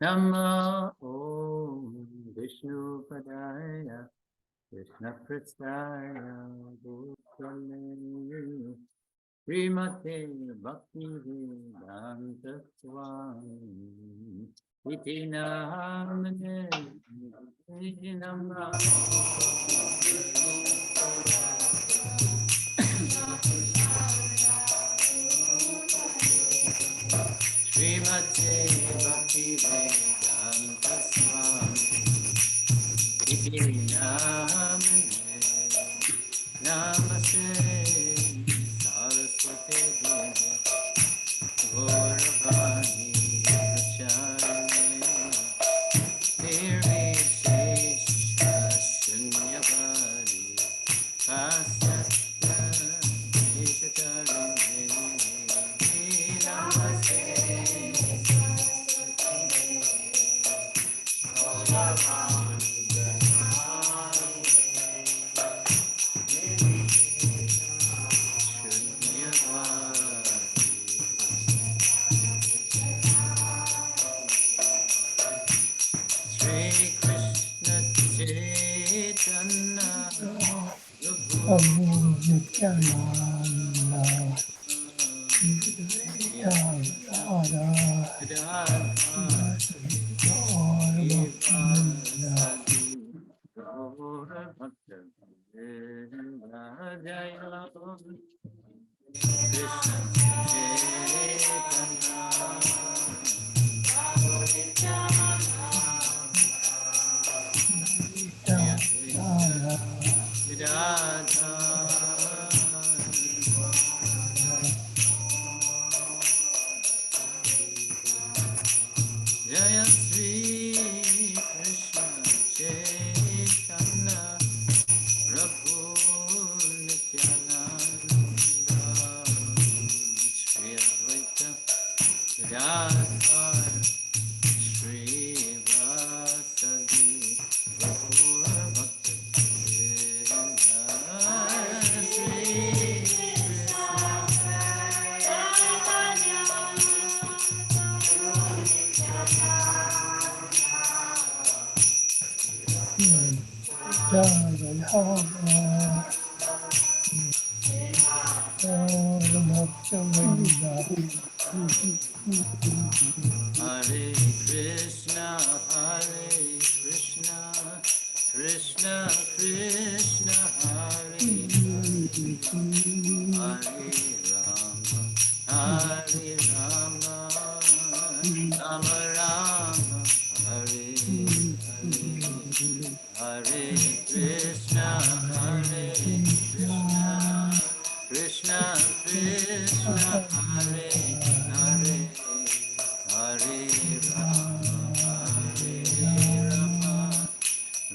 Namo Om Vishnu Padaya Krishna Prasthaya Bhutale Srimate Bhakti Vedanta Swami Iti Namane Namah Srimate Bhakti Vedanta Swami Iti Namane Namaste Saraswati Devi Gauravani Pracharine Nirvishesha Shunyavadi Pasatya Ishakarine Namaste Jaya Sri Krishna Chaitanya Prabhu Nityananda Shri Advaita Gadadhar Shri Vasadi Gaur Bhaktivinoda Shri Hare Krishna, Krishna Krishna, Hare Hare Rama, Hare Rama, Rama Rama, Hare Hare Krishna, Krishna Krishna, Hare Hare Hare Rama,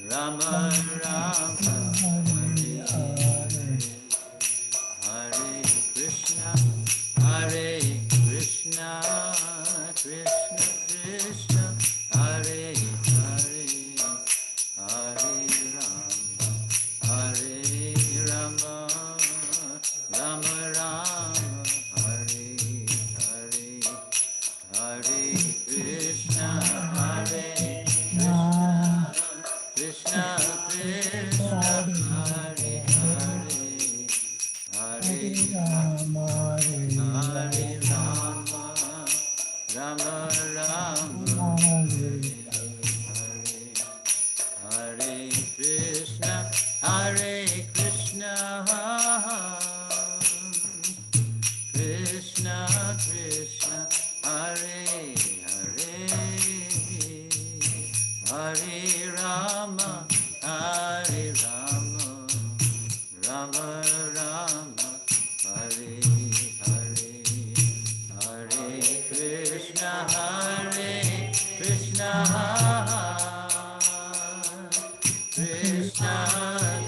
Rama Rama, Hare Hare Krishna, Krishna Krishna, Hare Hare Hare Rama, Rama Rama, Hare Hare Hare Krishna, Krishna Krishna, Hare Hare Hare Rama, Rama Rama, Hare Hare Krishna, Krishna Krishna, Hare Hare Hare Rama, Rama Rama, Hare Hare Hare Krishna, Krishna Krishna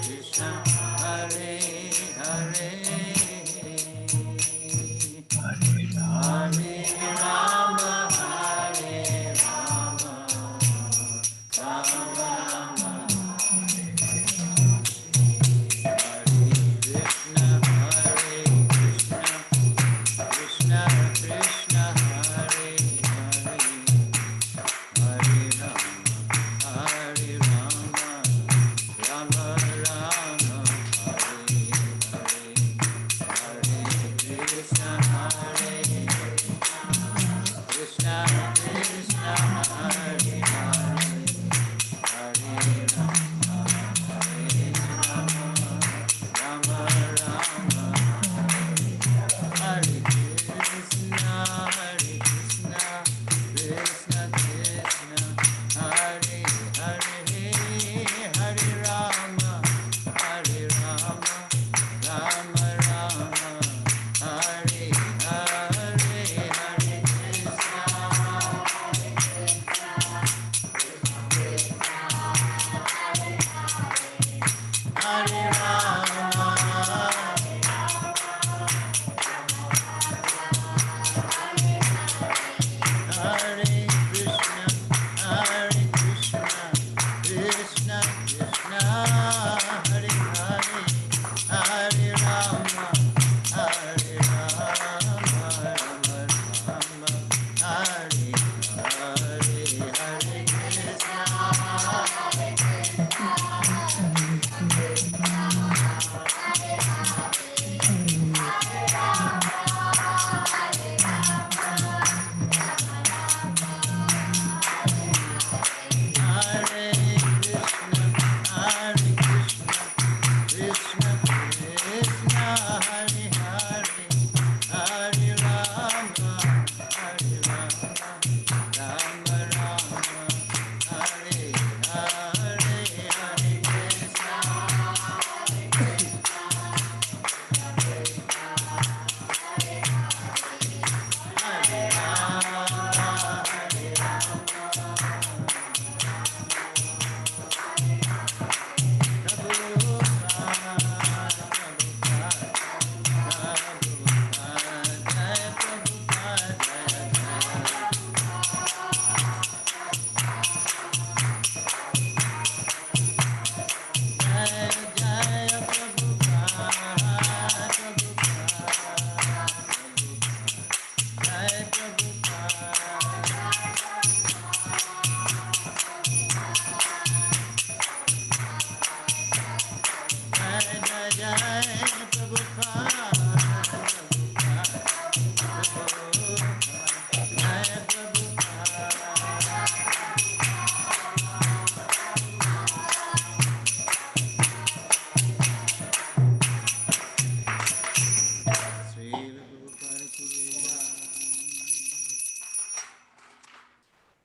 Krishna, Hare Hare Hare Rama, Rama Krishna Krishna Hare Hare Hare Rama Hare Rama Rama Rama Hare Krishna Krishna Krishna Hare Hare Hare Rama Hare Rama Rama Rama Hare Hare Hare Krishna Hare Rama Hare Krishna, Krishna Krishna, Hare Hare, Hare Rama, Hare Rama, Rama Rama, Hare Hare, Hare Krishna. Hare Krishna, Krishna Krishna, Hare Hare, Hare Rama, Hare Rama, Rama Rama, Hare Hare, Hare Krishna. Hare Rama, Hare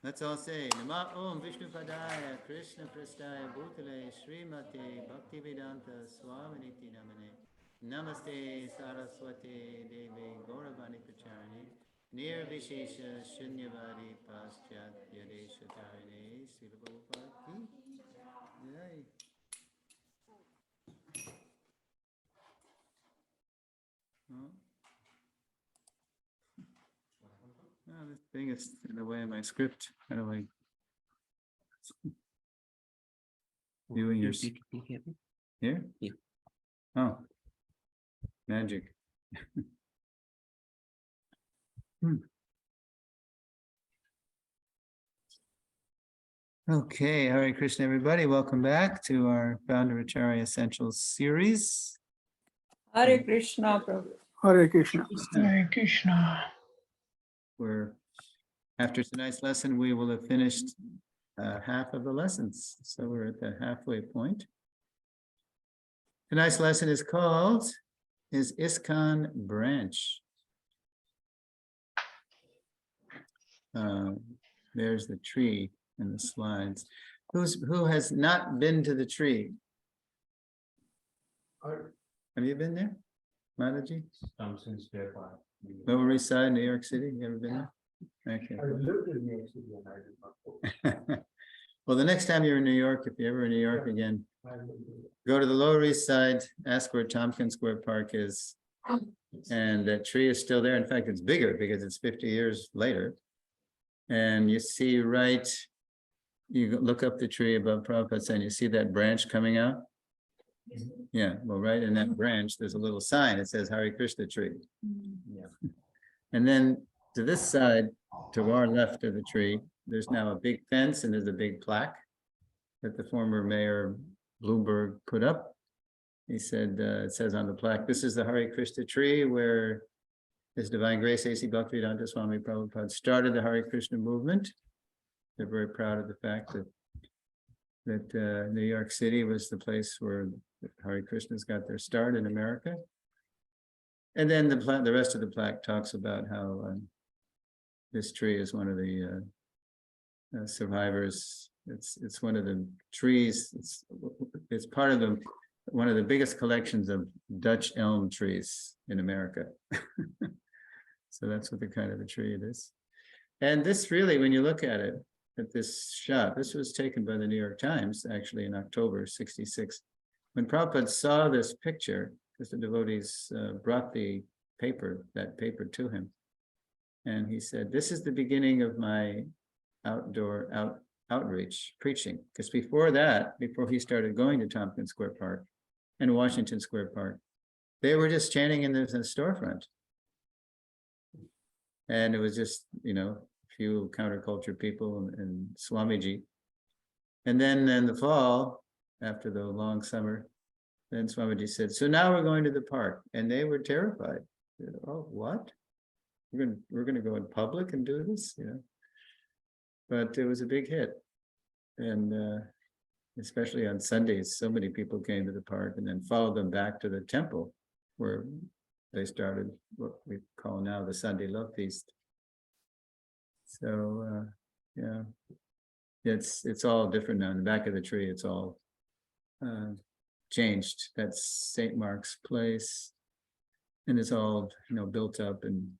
Let's all say Nama Om Vishnu Padaya Krishna Prastaya Bhutale Srimate Bhaktivedanta Swaminiti Namane Namaste Saraswate Devi Gauravani Pracharine Nirvishesha Shunyavadi Paschatya Deshatarine Srila Prabhupada ki Jai. Oh, this thing is in the way of my script. How do I viewing your here? Yeah. Oh, magic. Okay, Hare Krishna, everybody. Welcome back to our Founder Acharya Essentials series. Hare Krishna, Prabhu. Hare Krishna. Hare Krishna. Where after tonight's lesson, we will have finished half of the lessons. So we're at the halfway point. Tonight's lesson is called ISKCON Branch. There's the tree in the slides. Who has not been to the tree? Have you been there, Mataji? Since day 5. Lower East Side, New York City. You ever been there? Okay. I lived in New York City and I did not go. Well, the next time you're in New York, if you're ever in New York again, I lived in- go to the Lower East Side, ask where Tompkins Square Park is. And that tree is still there. In fact, it's bigger because it's 50 years later. And you see right, you look up the tree above Prabhupada's and you see that branch coming out. Yeah, well, right in that branch, there's a little sign. It says Hare Krishna tree. Yeah. And then to this side, to our left of the tree, there's now a big fence and there's a big plaque that the former mayor Bloomberg put up. He said, it says on the plaque, this is the Hare Krishna tree where His Divine Grace A.C. Bhaktivedanta Swami Prabhupada started the Hare Krishna movement. They're very proud of the fact that New York City was the place where the Hare Krishnas got their start in America. And then the rest of the plaque talks about how this tree is one of the survivors. It's one of the trees. It's part of one of the biggest collections of Dutch elm trees in America. So that's what the kind of a tree it is. And this really, when you look at it, at this shot, this was taken by the New York Times, actually in October '66. When Prabhupada saw this picture, because the devotees brought that paper to him. And he said, this is the beginning of my outreach preaching. Because before he started going to Tompkins Square Park and Washington Square Park, they were just chanting in the storefront. And it was just, a few counterculture people and Swamiji. And then in the fall, after the long summer, then Swamiji said, so now we're going to the park. And they were terrified. They said, oh, what? We're going to go in public and do this? But it was a big hit. And especially on Sundays, so many people came to the park and then followed them back to the temple where they started what we call now the Sunday Love Feast. So yeah, it's all different now. In the back of the tree, it's all changed. That's St. Mark's Place, and it's all built up, and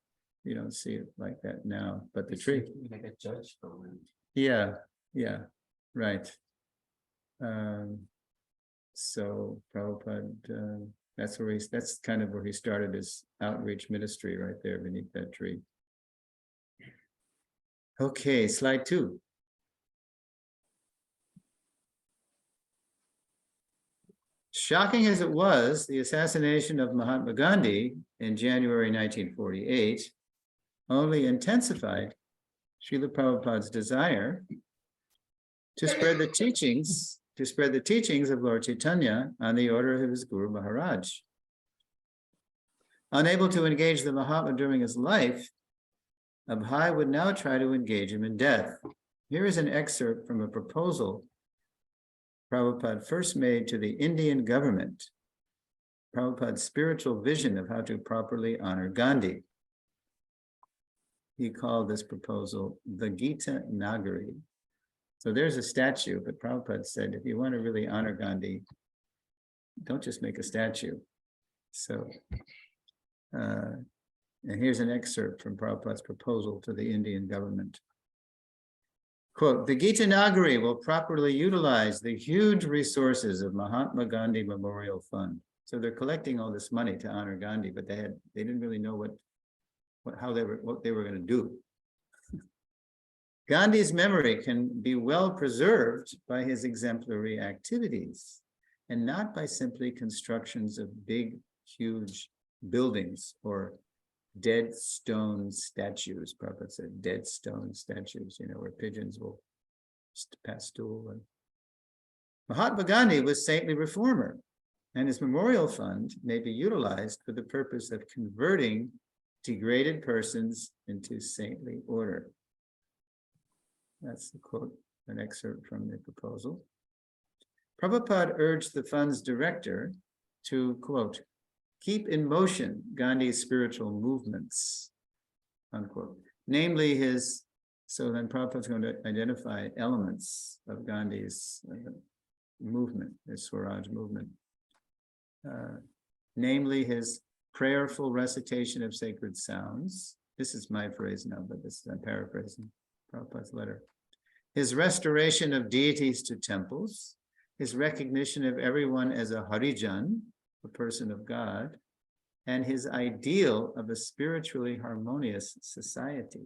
you don't see it like that now. But the tree, like a church building. yeah, right. So Prabhupada, that's kind of where he started his outreach ministry, right there beneath that tree. Okay, slide 2. Shocking as it was, the assassination of Mahatma Gandhi in January 1948 only intensified Srila Prabhupada's desire to spread the teachings of Lord Chaitanya on the order of his Guru Maharaj. Unable to engage the Mahatma during his life, Abhay would now try to engage him in death. Here is an excerpt from a proposal Prabhupada first made to the Indian government, Prabhupada's spiritual vision of how to properly honor Gandhi. He called this proposal the Gita Nagari. So there's a statue, but Prabhupada said, if you want to really honor Gandhi, don't just make a statue. So, and here's an excerpt from Prabhupada's proposal to the Indian government. Quote, the Gita Nagari will properly utilize the huge resources of Mahatma Gandhi Memorial Fund. So they're collecting all this money to honor Gandhi, but they didn't really know what they were going to do. Gandhi's memory can be well preserved by his exemplary activities and not by simply constructions of big, huge buildings or dead stone statues. Prabhupada said dead stone statues, where pigeons will pass stool. And Mahatma Gandhi was saintly reformer, and his memorial fund may be utilized for the purpose of converting degraded persons into saintly order. That's the quote, an excerpt from the proposal. Prabhupada urged the fund's director to, quote, keep in motion Gandhi's spiritual movements, unquote. Namely so then Prabhupada's going to identify elements of Gandhi's movement, his Swaraj movement. Namely his prayerful recitation of sacred sounds. This is my phrase now, but I'm paraphrasing Prabhupada's letter. His restoration of deities to temples, his recognition of everyone as a Harijan, a person of God, and his ideal of a spiritually harmonious society.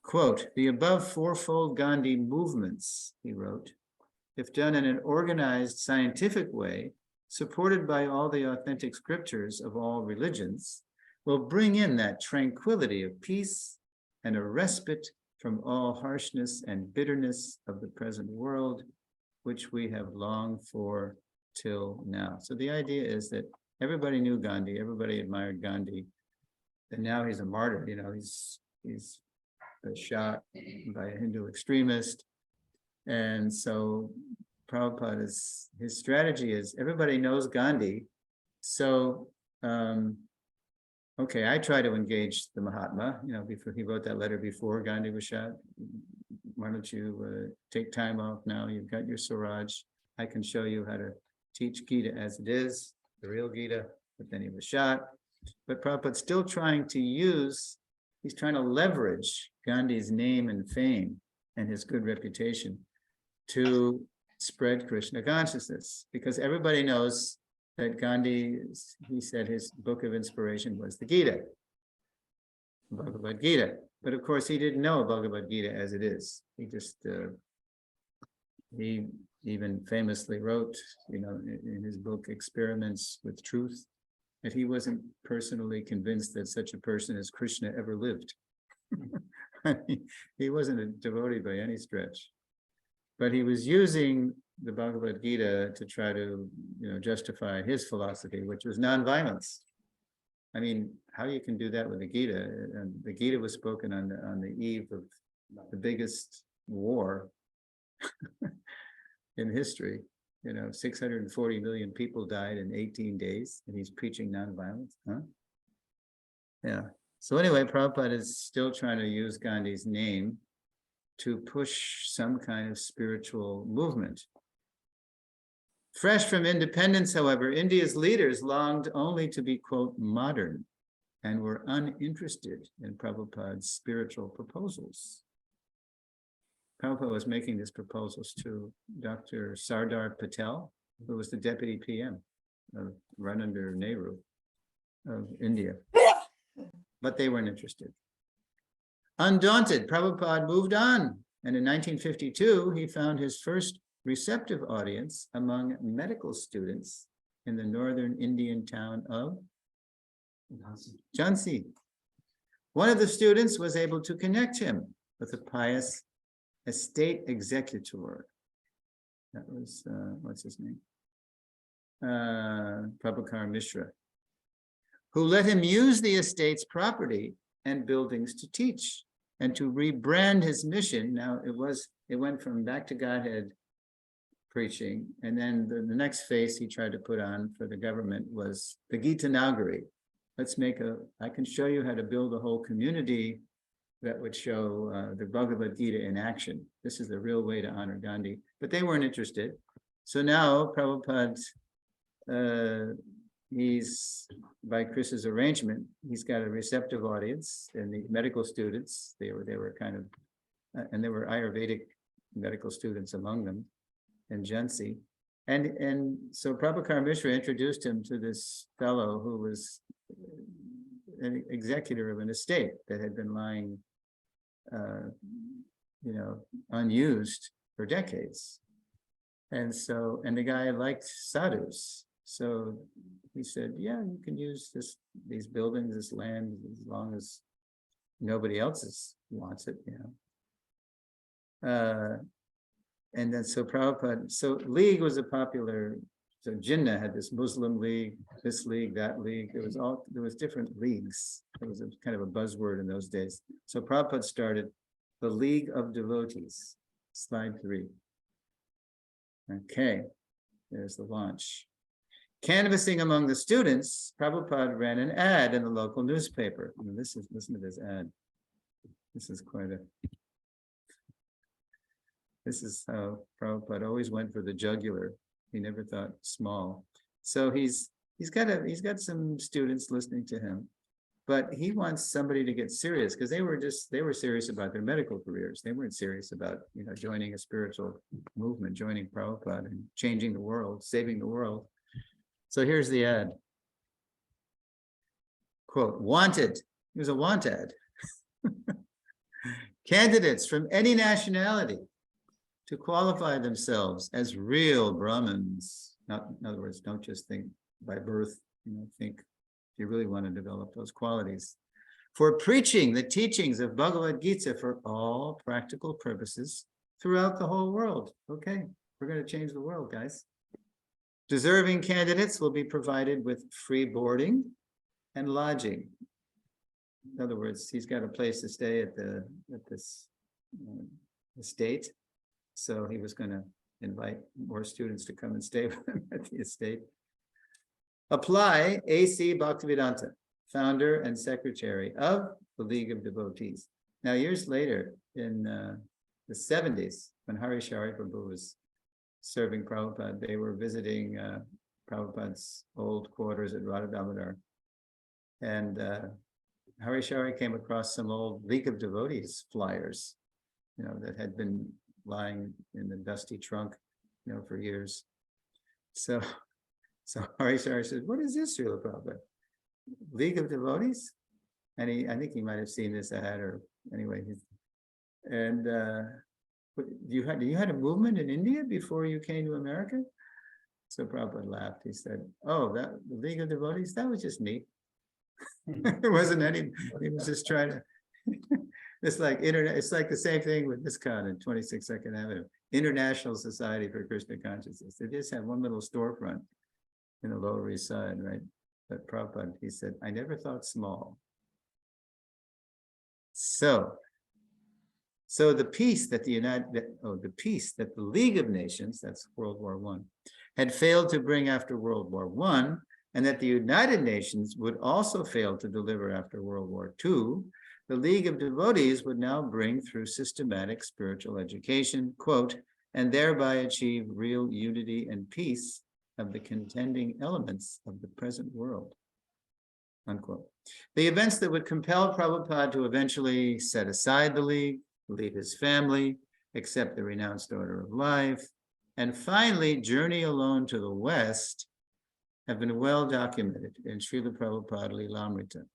Quote, the above fourfold Gandhi movements, he wrote, if done in an organized scientific way, supported by all the authentic scriptures of all religions, will bring in that tranquility of peace and a respite from all harshness and bitterness of the present world, which we have longed for till now. So the idea is that everybody knew Gandhi, everybody admired Gandhi, and now he's a martyr, he's shot by a Hindu extremist. And so Prabhupada his strategy is everybody knows Gandhi. So, okay, I try to engage the Mahatma, before he wrote that letter before Gandhi was shot. Why don't you take time off now? You've got your Swaraj. I can show you how to teach Gita as it is, the real Gita, but then he was shot. But Prabhupada's still trying to he's trying to leverage Gandhi's name and fame and his good reputation to spread Krishna consciousness, because everybody knows that Gandhi, he said his book of inspiration was the Gita, Bhagavad Gita. But of course, he didn't know Bhagavad Gita as it is. He just, he even famously wrote, in his book, Experiments with Truth, that he wasn't personally convinced that such a person as Krishna ever lived. He wasn't a devotee by any stretch. But he was using the Bhagavad Gita to try to, justify his philosophy, which was nonviolence. I mean, how you can do that with the Gita? And the Gita was spoken on the eve of the biggest war in history. 640 million people died in 18 days, and he's preaching nonviolence, huh? Yeah. So anyway, Prabhupada is still trying to use Gandhi's name to push some kind of spiritual movement. Fresh from independence, however, India's leaders longed only to be, quote, modern, and were uninterested in Prabhupada's spiritual proposals. Prabhupada was making these proposals to Dr. Sardar Patel, who was the deputy PM, run under Nehru of India, but they weren't interested. Undaunted, Prabhupada moved on, and in 1952, he found his first receptive audience among medical students in the northern Indian town of Jhansi. One of the students was able to connect him with a pious estate executor. That was, what's his name? Prabhakar Mishra, who let him use the estate's property and buildings to teach and to rebrand his mission. Now it went from back to Godhead preaching, and then the next face he tried to put on for the government was the Gita Nagari. I can show you how to build a whole community that would show the Bhagavad Gita in action. This is the real way to honor Gandhi, but they weren't interested. So now Prabhupada, he's, by Chris's arrangement, he's got a receptive audience, and the medical students, they were kind of, and there were Ayurvedic medical students among them in Jhansi. And so Prabhakar Mishra introduced him to this fellow who was an executor of an estate that had been lying, unused for decades. And the guy liked sadhus. So he said, yeah, you can use these buildings, this land, as long as nobody else wants it, And then so Prabhupada, so League was a popular, so Jinnah had this Muslim league, this league, that league. There was different leagues. It was kind of a buzzword in those days. So Prabhupada started the League of Devotees. Slide 3. Okay, there's the launch. Canvassing among the students, Prabhupada ran an ad in the local newspaper. Listen to this ad. This is how Prabhupada always went for the jugular. He never thought small. So he's got some students listening to him, but he wants somebody to get serious, because they were serious about their medical careers. They weren't serious about joining a spiritual movement, joining Prabhupada and changing the world, saving the world. So here's the ad. Quote, wanted. It was a want ad. Candidates from any nationality to qualify themselves as real Brahmins. In other words, don't just think by birth, think if you really want to develop those qualities. For preaching the teachings of Bhagavad Gita for all practical purposes throughout the whole world. Okay, we're going to change the world, guys. Deserving candidates will be provided with free boarding and lodging. In other words, he's got a place to stay at this estate. So he was going to invite more students to come and stay with him at the estate. Apply A.C. Bhaktivedanta, founder and secretary of the League of Devotees. Now, years later, in the 70s, when Hari Shari Prabhu was serving Prabhupada, they were visiting Prabhupada's old quarters at Radha Damodar. And Hari Shari came across some old League of Devotees flyers, that had been lying in the dusty trunk, for years. So Hari Shari said, "What is this, Srila Prabhupada? League of Devotees?" And I think he might have seen this ad, or anyway. And you had a movement in India before you came to America? So Prabhupada laughed. He said, "Oh, the League of Devotees, that was just me." It wasn't any. He was just trying to. It's like internet. It's like the same thing with ISKCON in 26 Second Avenue, International Society for Krishna Consciousness. They just have one little storefront in the Lower East Side, right? But Prabhupada, he said, "I never thought small." So the peace that the peace that the League of Nations, that's World War I, had failed to bring after World War I, and that the United Nations would also fail to deliver after World War II, the League of Devotees would now bring through systematic spiritual education, quote, "and thereby achieve real unity and peace of the contending elements of the present world," unquote. The events that would compel Prabhupada to eventually set aside the League, leave his family, accept the renounced order of life, and finally journey alone to the West have been well documented in Srila Prabhupada Lilamrita.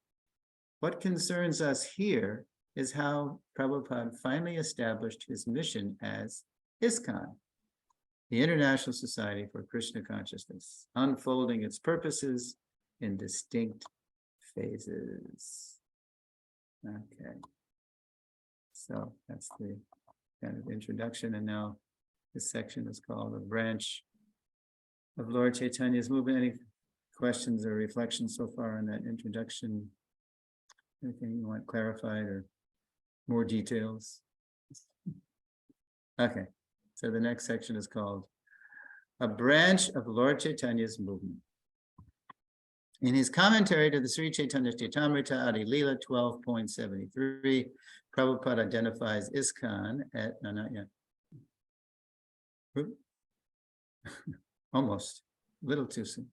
What concerns us here is how Prabhupada finally established his mission as ISKCON, the International Society for Krishna Consciousness, unfolding its purposes in distinct phases. Okay. So that's the kind of introduction. And now this section is called A Branch of Lord Chaitanya's Movement. Any questions or reflections so far on that introduction? Anything you want clarified or more details? Okay, so the next section is called A Branch of Lord Chaitanya's Movement. In his commentary to the Sri Chaitanya Chaitamrita Adi Leela 12.73, Prabhupada identifies ISKCON at, no, not yet. Almost, a little too soon.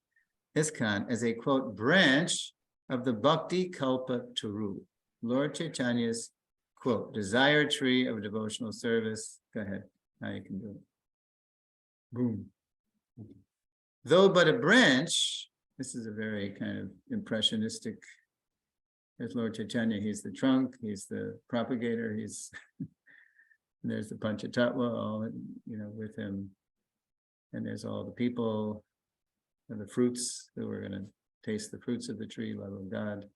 ISKCON as a, quote, branch of the Bhakti Kalpa Turu, Lord Chaitanya's, quote, desire tree of devotional service. Go ahead, now you can do it. Boom. Though but a branch, this is a very kind of impressionistic, there's Lord Chaitanya, he's the trunk, he's the propagator, he's, there's the Panchatattva, all, with him. And there's all the people and the fruits who are going to taste the fruits of the tree, love of God.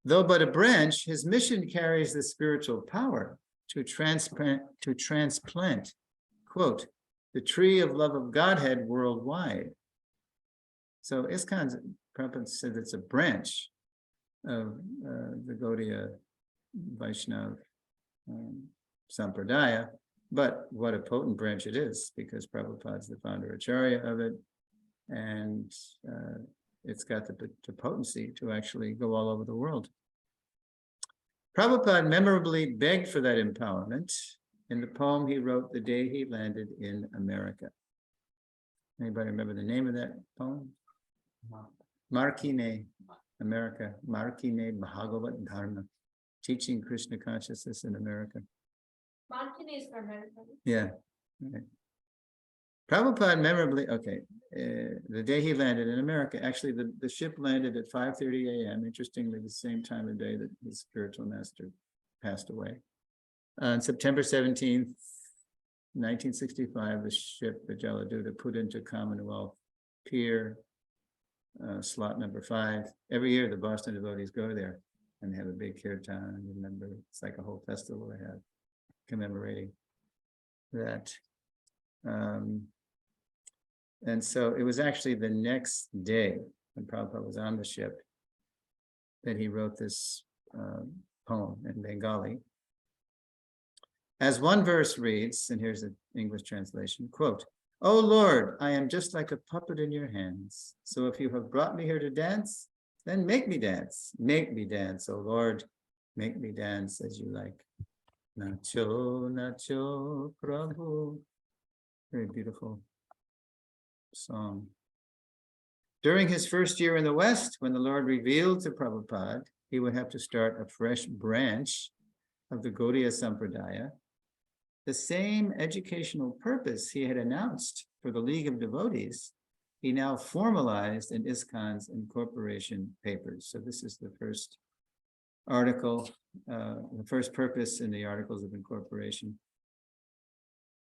Though but a branch, his mission carries the spiritual power to transplant, quote, the tree of love of Godhead worldwide. So ISKCON, Prabhupada said it's a branch of the Gaudiya Vaishnava Sampradaya, but what a potent branch it is, because Prabhupada's the founder Acharya of it, and it's got the potency to actually go all over the world. Prabhupada memorably begged for that empowerment in the poem he wrote the day he landed in America. Anybody remember the name of that poem? Markine, America, Markine Bhagavat Dharma, teaching Krishna consciousness in America. Markine is for America. Yeah. Right. Prabhupada memorably, okay, the day he landed in America, actually the ship landed at 5:30 a.m., interestingly the same time of day that his spiritual master passed away. On September 17th, 1965, the ship, the Jaladuta, put into Commonwealth Pier, slot number 5. Every year the Boston devotees go there and have a big kirtan. Remember, it's like a whole festival they have commemorating that. And so it was actually the next day when Prabhupada was on the ship that he wrote this poem in Bengali. As one verse reads, and here's the English translation, quote, "O Lord, I am just like a puppet in your hands. So if you have brought me here to dance, then make me dance. Make me dance, O Lord. Make me dance as you like. Nacho, nacho, Prabhu." Very beautiful song. During his first year in the West, when the Lord revealed to Prabhupada, he would have to start a fresh branch of the Gaudiya Sampradaya. The same educational purpose he had announced for the League of Devotees, he now formalized in ISKCON's incorporation papers. So this is the first article, the first purpose in the Articles of Incorporation.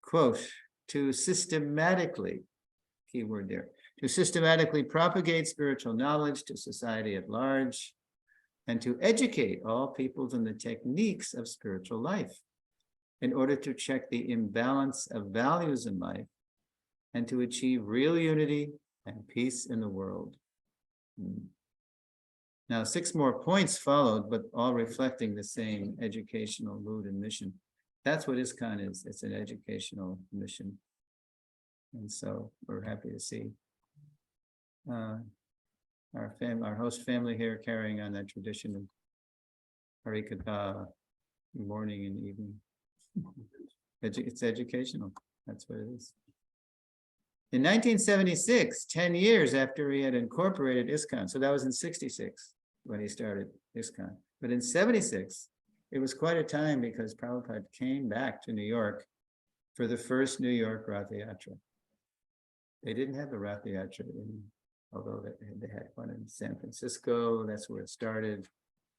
Quote, to systematically, keyword there, to systematically propagate spiritual knowledge to society at large, and to educate all peoples in the techniques of spiritual life in order to check the imbalance of values in life and to achieve real unity and peace in the world. Now, 6 more points followed, but all reflecting the same educational mood and mission. That's what ISKCON is. It's an educational mission. And so we're happy to see our host family here carrying on that tradition of Harikatha morning and evening. It's educational. That's what it is. In 1976, 10 years after he had incorporated ISKCON, so that was in 66 when he started ISKCON. But in 76, it was quite a time because Prabhupada came back to New York for the first New York Ratha Yatra. They didn't have the Ratha Yatra, although they had one in San Francisco. That's where it started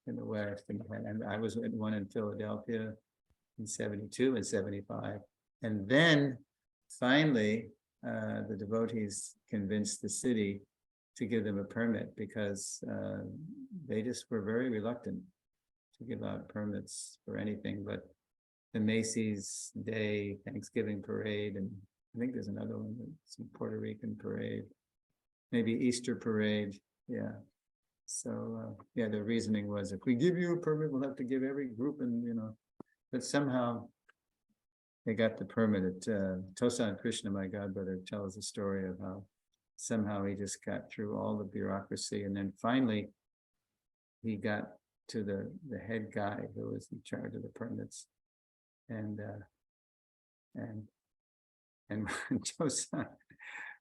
in the West. And I was at one in Philadelphia in 72 and 75. And then finally, the devotees convinced the city to give them a permit because they just were very reluctant to give out permits for anything but the Macy's Day Thanksgiving parade, and I think there's another one, some Puerto Rican parade, maybe Easter parade. Yeah. So yeah, the reasoning was if we give you a permit, we'll have to give every group, and but somehow they got the permit. Tosan Krishna, my godbrother, tells the story of how somehow he just got through all the bureaucracy, and then finally he got to the head guy who was in charge of the permits, and when Tosan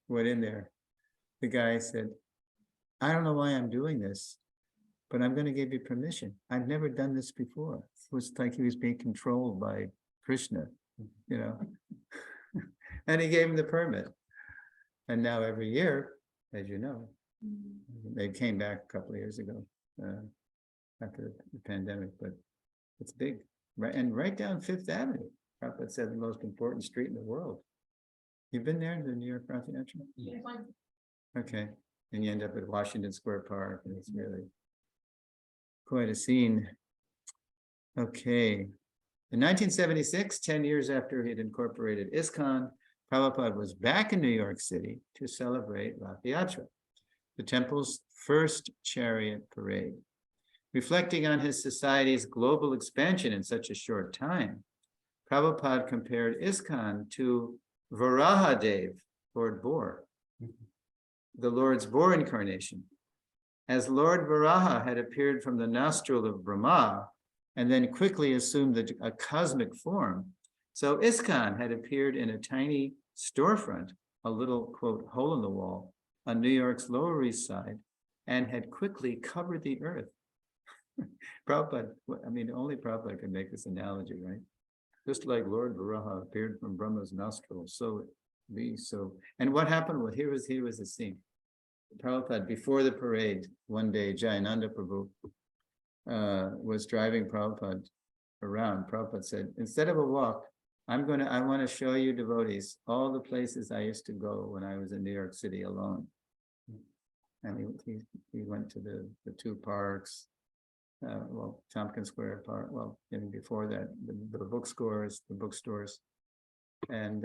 went in there, the guy said, "I don't know why I'm doing this, but I'm going to give you permission. I've never done this before." It was like he was being controlled by Krishna, and he gave him the permit. And now every year, as you know, they came back a couple of years ago after the pandemic, but it's big. Right, and right down Fifth Avenue, Prabhupada said the most important street in the world. You've been there, the New York Ratha Yatra? Yeah. Okay, and you end up at Washington Square Park, and it's really quite a scene. Okay, in 1976, 10 years after he'd incorporated ISKCON, Prabhupada was back in New York City to celebrate Ratha Yatra, the temple's first chariot parade. Reflecting on his society's global expansion in such a short time, Prabhupada compared ISKCON to Varahadev, Lord Boar, the Lord's boar incarnation. As Lord Varaha had appeared from the nostril of Brahma and then quickly assumed a cosmic form, so ISKCON had appeared in a tiny storefront, a little, quote, hole in the wall on New York's Lower East Side, and had quickly covered the earth. Prabhupada, only Prabhupada can make this analogy, right? Just like Lord Varaha appeared from Brahma's nostrils, so be so. And what happened? Well, here was the scene. Prabhupada, before the parade, one day, Jayananda Prabhu was driving Prabhupada around. Prabhupada said, instead of a walk, I want to show you devotees all the places I used to go when I was in New York City alone. And he went to the 2 parks, Tompkins Square Park, even before that, the bookstores, and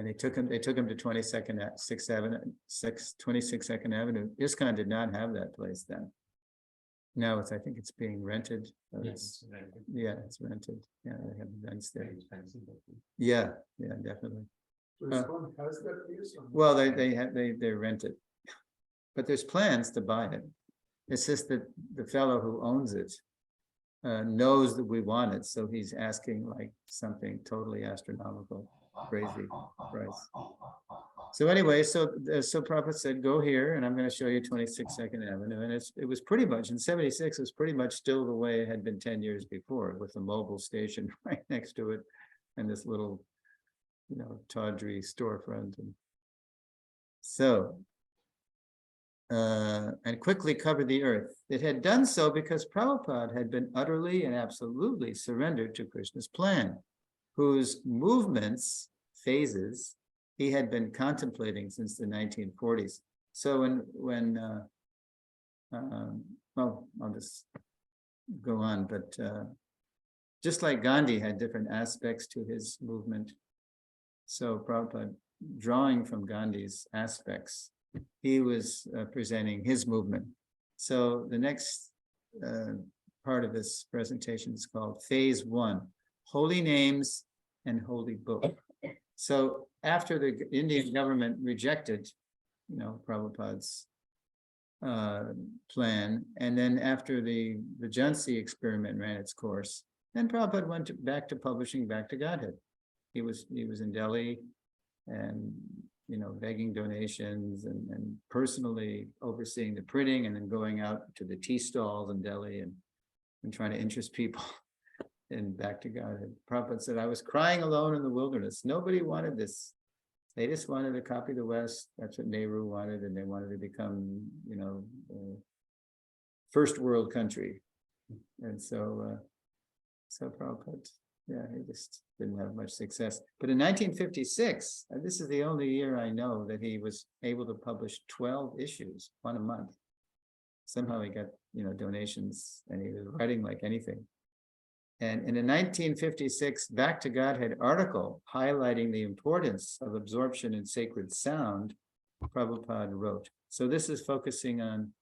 they took him to 26th Avenue. ISKCON did not have that place then. No, I think it's being rented. Yes. Yeah, it's rented. Yeah, they have events there. Very expensive. Yeah, definitely. Which one has that place? Well, they rent it. But there's plans to buy it. It's just that the fellow who owns it knows that we want it, so he's asking like something totally astronomical, crazy price. So anyway, so Prabhupada said, go here, and I'm going to show you 22nd Avenue, and it was pretty much in '76. It was pretty much still the way it had been 10 years before, with the mobile station right next to it, and this little, tawdry storefront, and so. And quickly covered the earth. It had done so because Prabhupada had been utterly and absolutely surrendered to Krishna's plan, whose movements, phases, he had been contemplating since the 1940s. So well, I'll just go on, but just like Gandhi had different aspects to his movement, so Prabhupada, drawing from Gandhi's aspects, he was presenting his movement. So the next part of this presentation is called Phase 1, Holy Names and Holy Book. So after the Indian government rejected, Prabhupada's plan, and then after the Jhansi experiment ran its course, then Prabhupada went back to publishing Back to Godhead. He was in Delhi and begging donations and personally overseeing the printing, and then going out to the tea stalls in Delhi and trying to interest people in Back to Godhead. Prabhupada said, I was crying alone in the wilderness. Nobody wanted this. They just wanted to copy the West. That's what Nehru wanted, and they wanted to become, first world country. And so Prabhupada, he just didn't have much success. But in 1956, this is the only year I know that he was able to publish 12 issues, one a month. Somehow he got, donations, and he was writing like anything. And in a 1956 Back to Godhead article highlighting the importance of absorption in sacred sound, Prabhupada wrote. So this is focusing on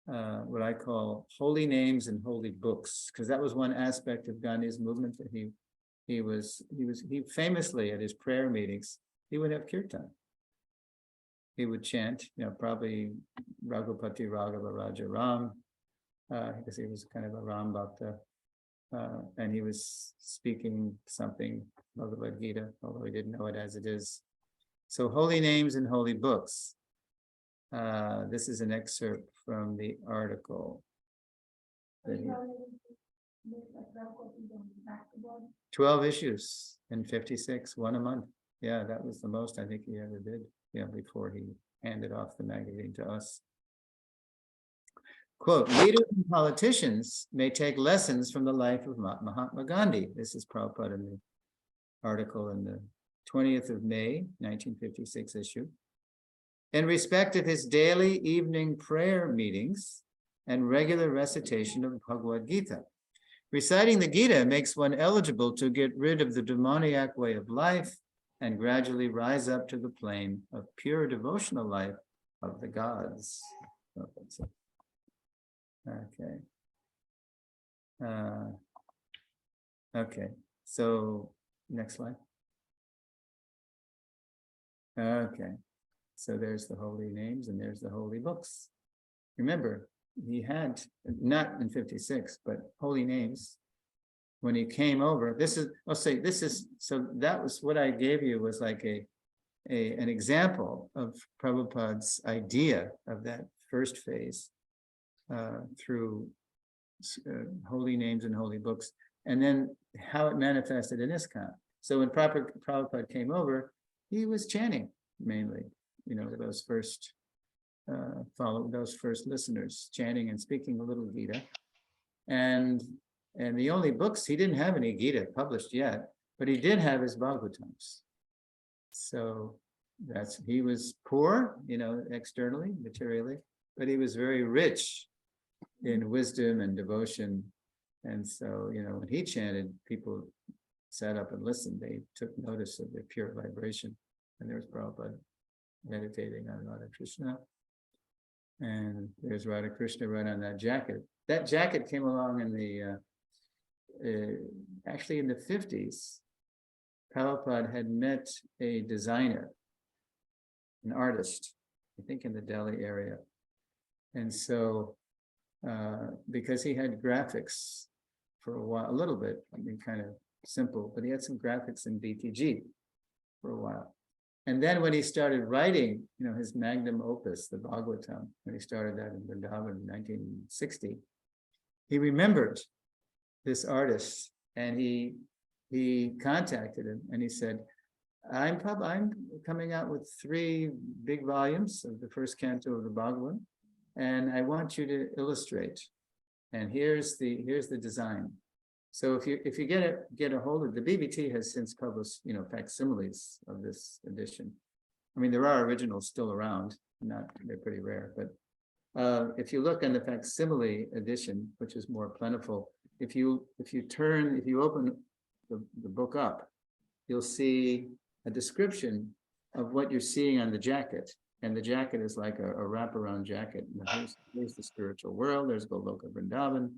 what I call holy names and holy books, because that was one aspect of Gandhi's movement that he famously at his prayer meetings, he would have kirtan. He would chant, probably Raghupati Raghava Raja Ram, because he was kind of a Ram Bhakta, and he was speaking something, Bhagavad Gita, although he didn't know it as it is. So holy names and holy books. This is an excerpt from the article. 12 issues in 56, one a month. Yeah, that was the most I think he ever did, before he handed off the magazine to us. Quote, leaders and politicians may take lessons from the life of Mahatma Gandhi. This is Prabhupada in the article in the 20th of May, 1956 issue. In respect of his daily evening prayer meetings and regular recitation of Bhagavad Gita. Reciting the Gita makes one eligible to get rid of the demoniac way of life and gradually rise up to the plane of pure devotional life of the gods. Oh, that's it. Okay. Okay, so next slide. Okay, so there's the holy names and there's the holy books. Remember, he had, not in 56, but holy names. When he came over, so that was what I gave you, was like an example of Prabhupada's idea of that first phase through holy names and holy books, and then how it manifested in ISKCON. So when Prabhupada came over, he was chanting mainly, those first listeners, chanting and speaking a little Gita. And the only books, he didn't have any Gita published yet, but he did have his Bhagavatams. So he was poor, externally, materially, but he was very rich in wisdom and devotion. And so, when he chanted, people sat up and listened. They took notice of the pure vibration. And there was Prabhupada meditating on Radha Krishna. And there's Radha Krishna right on that jacket. that jacket came along in the actually in the 50s. Prabhupada had met a designer, an artist, I think in the Delhi area. And so, because he had graphics for a while, a little bit, I mean, kind of simple, but he had some graphics in BTG for a while. And then when he started writing, his magnum opus, the Bhagavatam, when he started that in Vrindavan in 1960, he remembered this artist, and he contacted him and he said, I'm coming out with 3 big volumes of the first canto of the Bhagavatam, and I want you to illustrate. And here's the design. So if you get a hold of the BBT has since published, facsimiles of this edition. I mean, there are originals still around, they're pretty rare, but if you look in the facsimile edition, which is more plentiful, if you open the book up, you'll see a description of what you're seeing on the jacket. And the jacket is like a wraparound jacket. Here's the spiritual world, there's Goloka Vrindavan.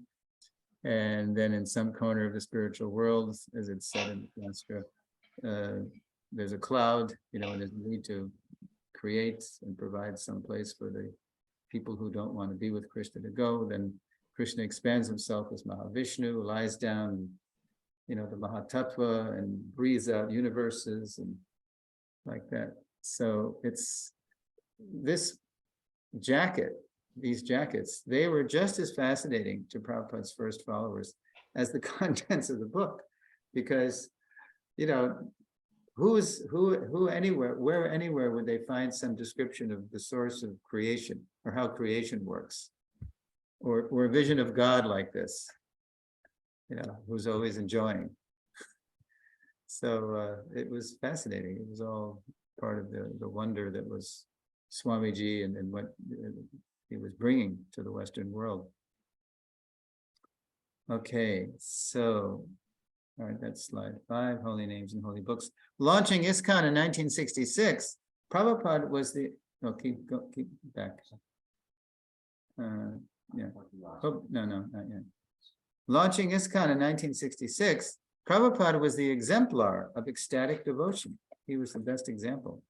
And then in some corner of the spiritual world, as it's said in the Shastra, there's a cloud, and there's a need to create and provide some place for the people who don't want to be with Krishna to go. Then Krishna expands himself as Mahavishnu, lies down, the Mahatattva, and breathes out universes and like that. So it's this jacket, these jackets, they were just as fascinating to Prabhupada's first followers as the contents of the book, because, where anywhere would they find some description of the source of creation or how creation works, or a vision of God like this, who's always enjoying. So it was fascinating. It was all part of the wonder that was Swamiji and what he was bringing to the Western world. Okay, so, all right, that's slide 5, Holy Names and Holy Books. Launching ISKCON in 1966, Prabhupada was the, keep back. Yeah, oh, no, not yet. Launching ISKCON in 1966, Prabhupada was the exemplar of ecstatic devotion. He was the best example.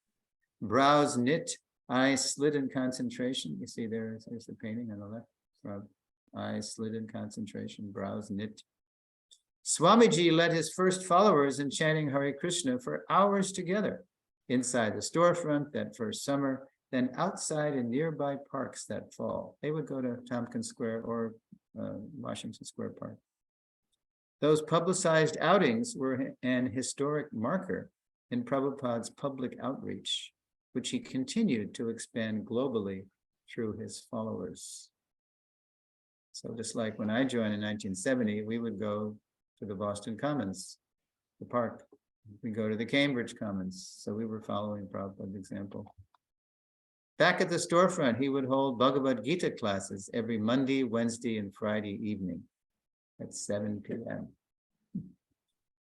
Brows knit, eyes slid in concentration. You see there's the painting on the left. Eyes slid in concentration, brows knit. Swamiji led his first followers in chanting Hare Krishna for hours together, inside the storefront that first summer, then outside in nearby parks that fall. They would go to Tompkins Square or Washington Square Park. Those publicized outings were an historic marker in Prabhupada's public outreach, which he continued to expand globally through his followers. So just like when I joined in 1970, we would go to the Boston Commons, the park. We go to the Cambridge Commons. So we were following Prabhupada's example. Back at the storefront, he would hold Bhagavad Gita classes every Monday, Wednesday, and Friday evening at 7 p.m.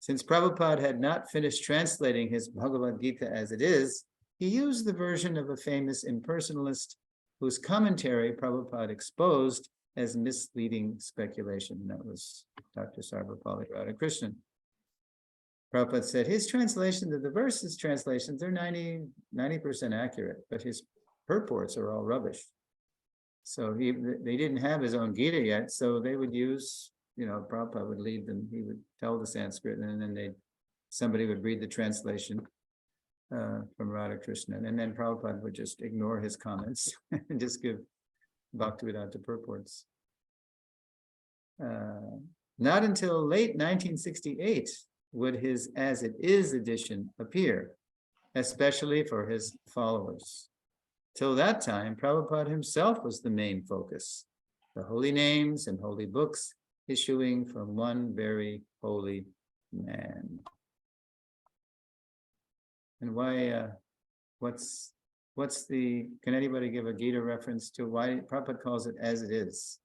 Since Prabhupada had not finished translating his Bhagavad Gita as it is, he used the version of a famous impersonalist whose commentary Prabhupada exposed as misleading speculation. That was Dr. Sarvapalli Radhakrishnan. Prabhupada said his translation of the verses translations are 90% accurate, but his purports are all rubbish. So they didn't have his own Gita yet, so they would use, Prabhupada would lead them. He would tell the Sanskrit, and then somebody would read the translation from Radhakrishnan, and then Prabhupada would just ignore his comments and just give Bhaktivedanta purports. Not until late 1968 would his As It Is edition appear, especially for his followers. Till that time, Prabhupada himself was the main focus, the holy names and holy books issuing from one very holy man. And why, can anybody give a Gita reference to why Prabhupada calls it as it is?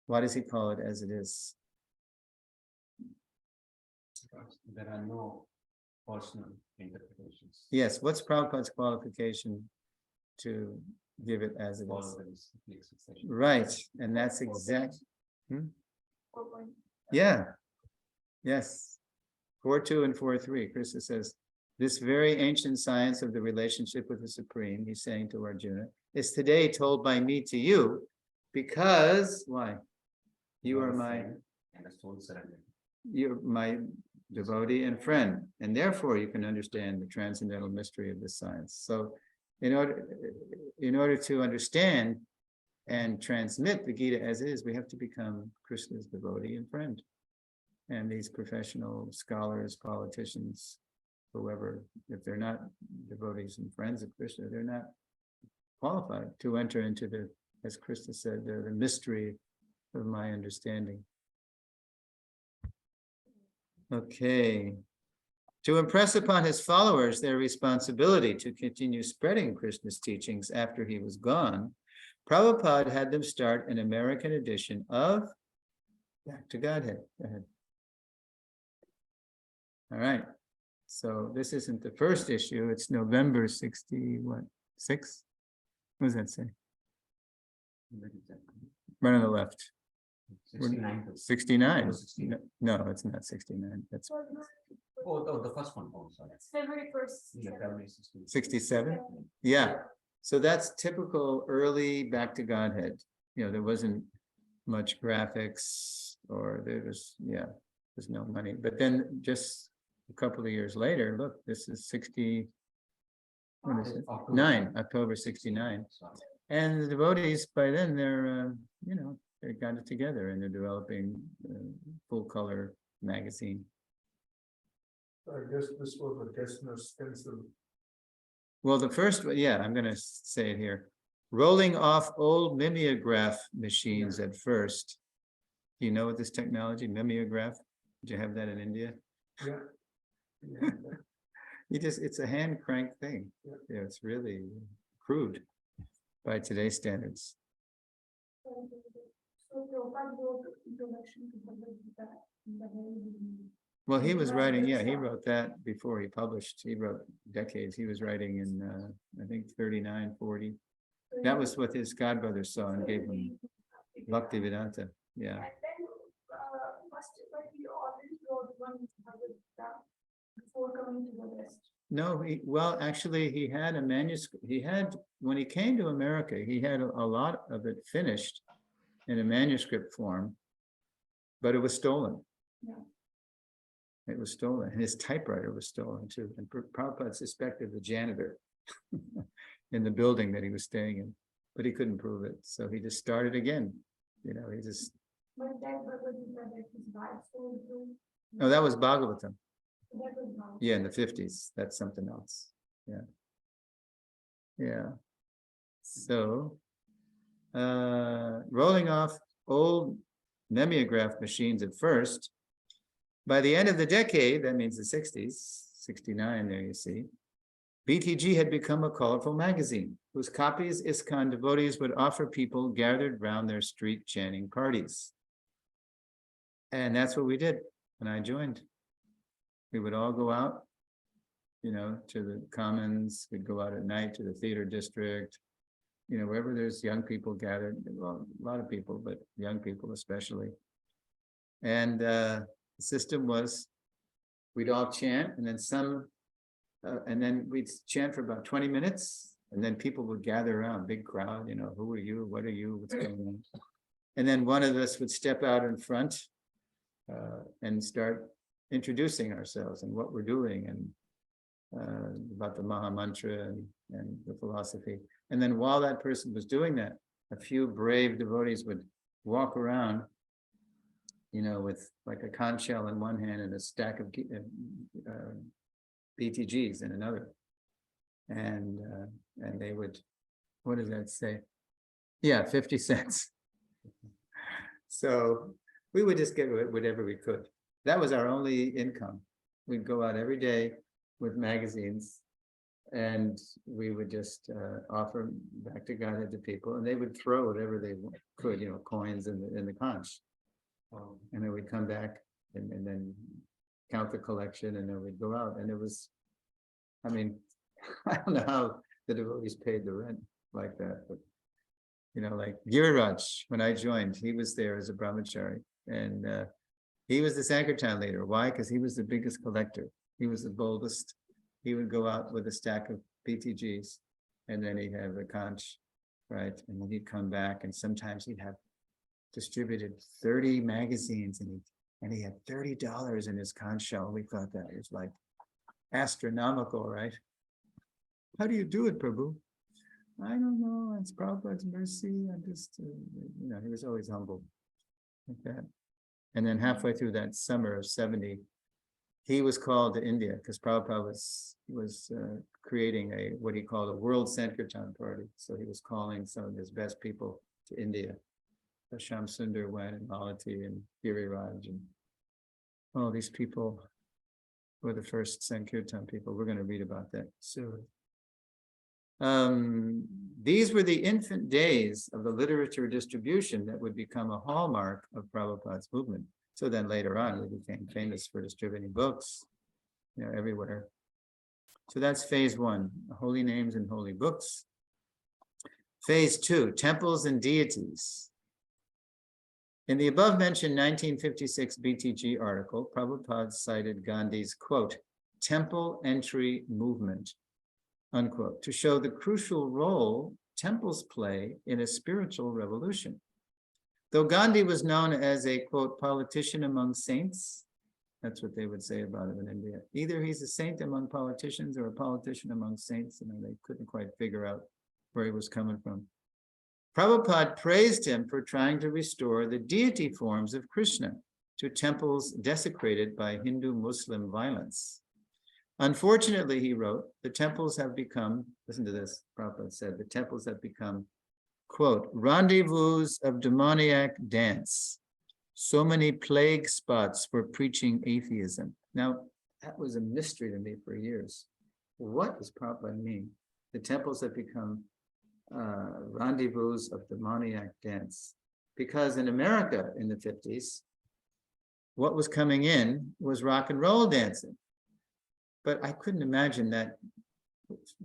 Why does he call it as it is? There are no personal interpretations. Yes, what's Prabhupada's qualification to give it as it is. Follow the succession. Right, and that's exact, 4 point. yeah. Yes. 4.2 and 4.3, Krishna says, this very ancient science of the relationship with the Supreme, he's saying to Arjuna, is today told by me to you, because, why? You are my, And the soul surrender. you're my devotee and friend, and therefore you can understand the transcendental mystery of this science. So in order to understand and transmit the Gita as is, we have to become Krishna's devotee and friend. And these professional scholars, politicians, whoever, if they're not devotees and friends of Krishna, they're not qualified to enter into the, as Krishna said, the mystery of my understanding. Okay. To impress upon his followers their responsibility to continue spreading Krishna's teachings after he was gone, Prabhupada had them start an American edition of Back to Godhead. Go ahead. All right. So this isn't the first issue. It's November 60, what, 6? What does that say? Right on the left. 69. 69. 69. No, it's not 69. That's Oh, the first one. Oh, sorry. It's February 1st. Yeah, February 16. 67. Yeah. So that's typical early Back to Godhead. You know, there wasn't much graphics, or there's no money. But then just a couple of years later, look, this is 60. What is it? October 69. Sorry. And the devotees, by then, they're, they got it together and they're developing full color magazine. I guess this was a Gessner stencil. Well, the first, I'm going to say it here. Rolling off old mimeograph machines at first. Do you know what this technology, mimeograph? Did you have that in India? Yeah. Yeah. It's a hand crank thing. Yeah, it's really crude by today's standards. So Prabhupada wrote introduction to Bhagavad Gita in the very beginning. Well, he was writing, he wrote that before he published. He wrote decades. He was writing in, I think, 39, 40. That was what his godbrother saw and gave him Bhaktivedanta. Yeah. And then, but he already wrote one Bhagavad Gita before coming to the West. No, actually, he had a manuscript. When he came to America, he had a lot of it finished in a manuscript form, but it was stolen. Yeah. It was stolen. His typewriter was stolen too. And Prabhupada suspected the janitor in the building that he was staying in, but he couldn't prove it. So he just started again. He just. But that Bhagavad Gita that his wife sold to. No, that was Bhagavatam. That was how. Yeah, in the 50s. That's something else. Yeah. Yeah. So, rolling off old mimeograph machines at first. By the end of the decade, that means the 60s, 69 there you see, BTG had become a colorful magazine whose copies ISKCON devotees would offer people gathered round their street chanting parties. And that's what we did when I joined. We would all go out, to the commons. We'd go out at night to the theater district, wherever there's young people gathered, well, a lot of people, but young people especially. And the system was, we'd all chant, and then we'd chant for about 20 minutes, and then people would gather around, big crowd, who are you, what are you, what's going on? And then one of us would step out in front and start introducing ourselves and what we're doing, and about the Maha Mantra and the philosophy. And then while that person was doing that, a few brave devotees would walk around, with like a conch shell in one hand and a stack of BTGs in another. And they would, what does that say? Yeah, 50 cents. So we would just get whatever we could. That was our only income. We'd go out every day with magazines, and we would just offer Back to Godhead to people, and they would throw whatever they could, coins in the conch. And then we'd come back and then count the collection, and then we'd go out. And it was, I don't know how the devotees paid the rent. like that, but like Giriraj, when I joined, he was there as a brahmachari, and he was the Sankirtan leader. Why? Because he was the biggest collector. He was the boldest. He would go out with a stack of PTGs, and then he'd have a conch, right? And then he'd come back, and sometimes he'd have distributed 30 magazines, and he had $30 in his conch shell. We thought that was like astronomical, right? How do you do it, Prabhu? I don't know. It's Prabhupada's mercy. I just, he was always humble like that. And then halfway through that summer of 70, he was called to India because Prabhupada was creating what he called a World Sankirtan Party. So he was calling some of his best people to India. Sham Sundar went, and Malati and Giriraj, and all these people were the first Sankirtan people. We're going to read about that soon. These were the infant days of the literature distribution that would become a hallmark of Prabhupada's movement. So then later on, we became famous for distributing books, everywhere. So that's phase one, holy names and holy books. Phase two, temples and deities. In the above-mentioned 1956 BTG article, Prabhupada cited Gandhi's, quote, temple entry movement, unquote, to show the crucial role temples play in a spiritual revolution. Though Gandhi was known as a, quote, politician among saints, that's what they would say about him in India. Either he's a saint among politicians or a politician among saints, they couldn't quite figure out where he was coming from. Prabhupada praised him for trying to restore the deity forms of Krishna to temples desecrated by Hindu-Muslim violence. Unfortunately, he wrote, the temples have become, listen to this, Prabhupada said, the temples have become, quote, rendezvous of demoniac dance, so many plague spots for preaching atheism. Now, that was a mystery to me for years. What does Prabhupada mean? The temples have become rendezvous of demoniac dance. Because in America in the 50s, what was coming in was rock and roll dancing. But I couldn't imagine that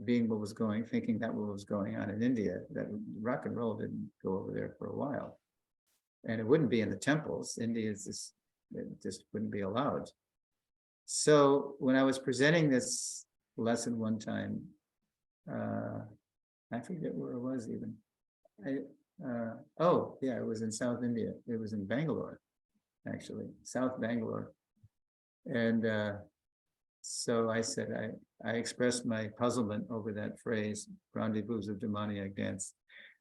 being what was thinking that what was going on in India, that rock and roll didn't go over there for a while. And it wouldn't be in the temples. India is it just wouldn't be allowed. So when I was presenting this lesson one time, I forget where it was even. It was in South India. It was in Bangalore, actually, South Bangalore. And so I said, I expressed my puzzlement over that phrase, rendezvous of demoniac dance.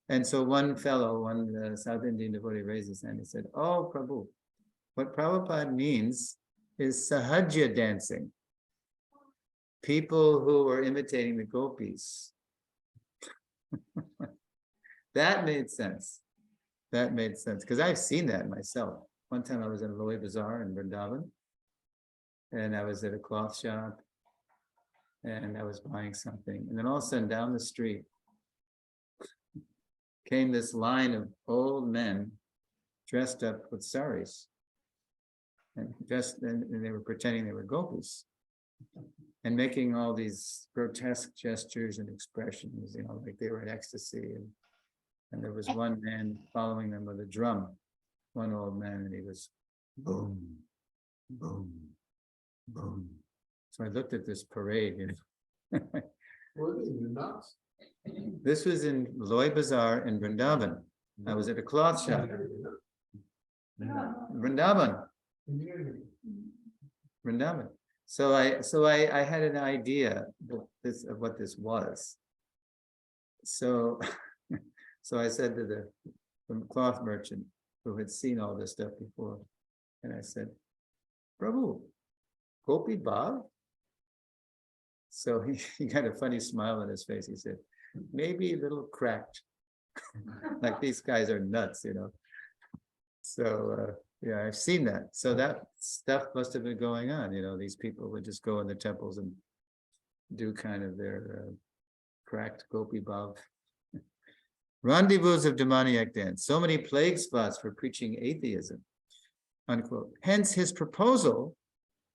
And so one South Indian devotee raised his hand and said, oh, Prabhu, what Prabhupada means is sahaja dancing. People who are imitating the gopis. That made sense. That made sense, because I've seen that myself. One time I was in Loy Bazaar in Vrindavan, and I was at a cloth shop, and I was buying something. And then all of a sudden, down the street, came this line of old men dressed up with saris. And they were pretending they were gopis. And making all these grotesque gestures and expressions, like they were in ecstasy. And there was one man following them with a drum, one old man, and he was boom, boom, boom. So I looked at this parade, Were they nuts? This was in Loy Bazaar in Vrindavan. I was at a cloth shop. Vrindavan. Vrindavan. So I had an idea of what this was. So I said to the cloth merchant who had seen all this stuff before, and I said, Prabhu, Gopi Bhav? So he got a funny smile on his face. He said, maybe a little cracked. Like these guys are nuts, So yeah, I've seen that. So that stuff must have been going on. These people would just go in the temples and do kind of their cracked Gopi Bhav. Rendezvous of demoniac dance. So many plague spots for preaching atheism, unquote. Hence his proposal,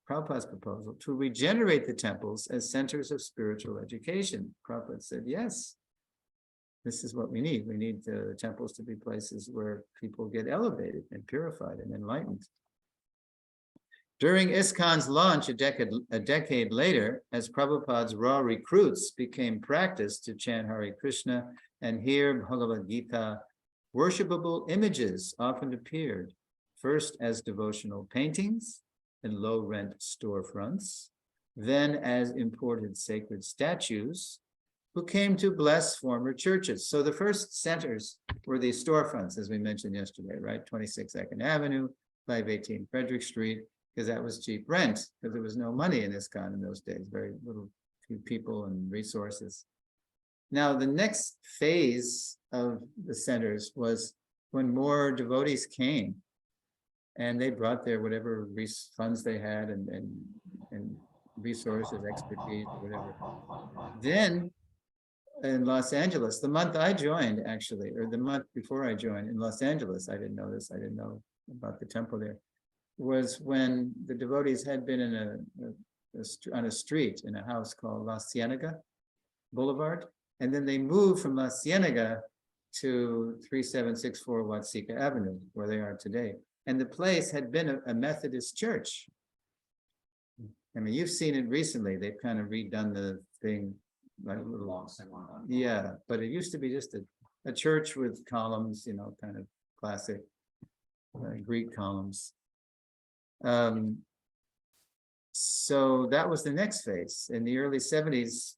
Prabhupada's proposal, to regenerate the temples as centers of spiritual education. Prabhupada said, yes, this is what we need. We need the temples to be places where people get elevated and purified and enlightened. During ISKCON's launch a decade later, as Prabhupada's raw recruits became practiced to chant Hare Krishna and hear Bhagavad Gita, worshipable images often appeared, first as devotional paintings in low-rent storefronts, then as imported sacred statues, who came to bless former churches. So the first centers were these storefronts, as we mentioned yesterday, right? 26 2nd Avenue, 518 Frederick Street, because that was cheap rent, because there was no money in ISKCON in those days, very little few people and resources. Now, the next phase of the centers was when more devotees came and they brought their whatever funds they had and resources, expertise, whatever. Then in Los Angeles, the month I joined, actually, or the month before I joined in Los Angeles, I didn't know this, I didn't know about the temple there, was when the devotees had been in on a street in a house called La Cienega Boulevard, and then they moved from La Cienega to 3764 Watsika Avenue, where they are today. And the place had been a Methodist church. I mean, you've seen it recently. They've kind of redone the thing, like a little, Locks and whatnot. yeah, but it used to be just a church with columns, you know, kind of classic Greek columns. So that was the next phase. In the early 70s,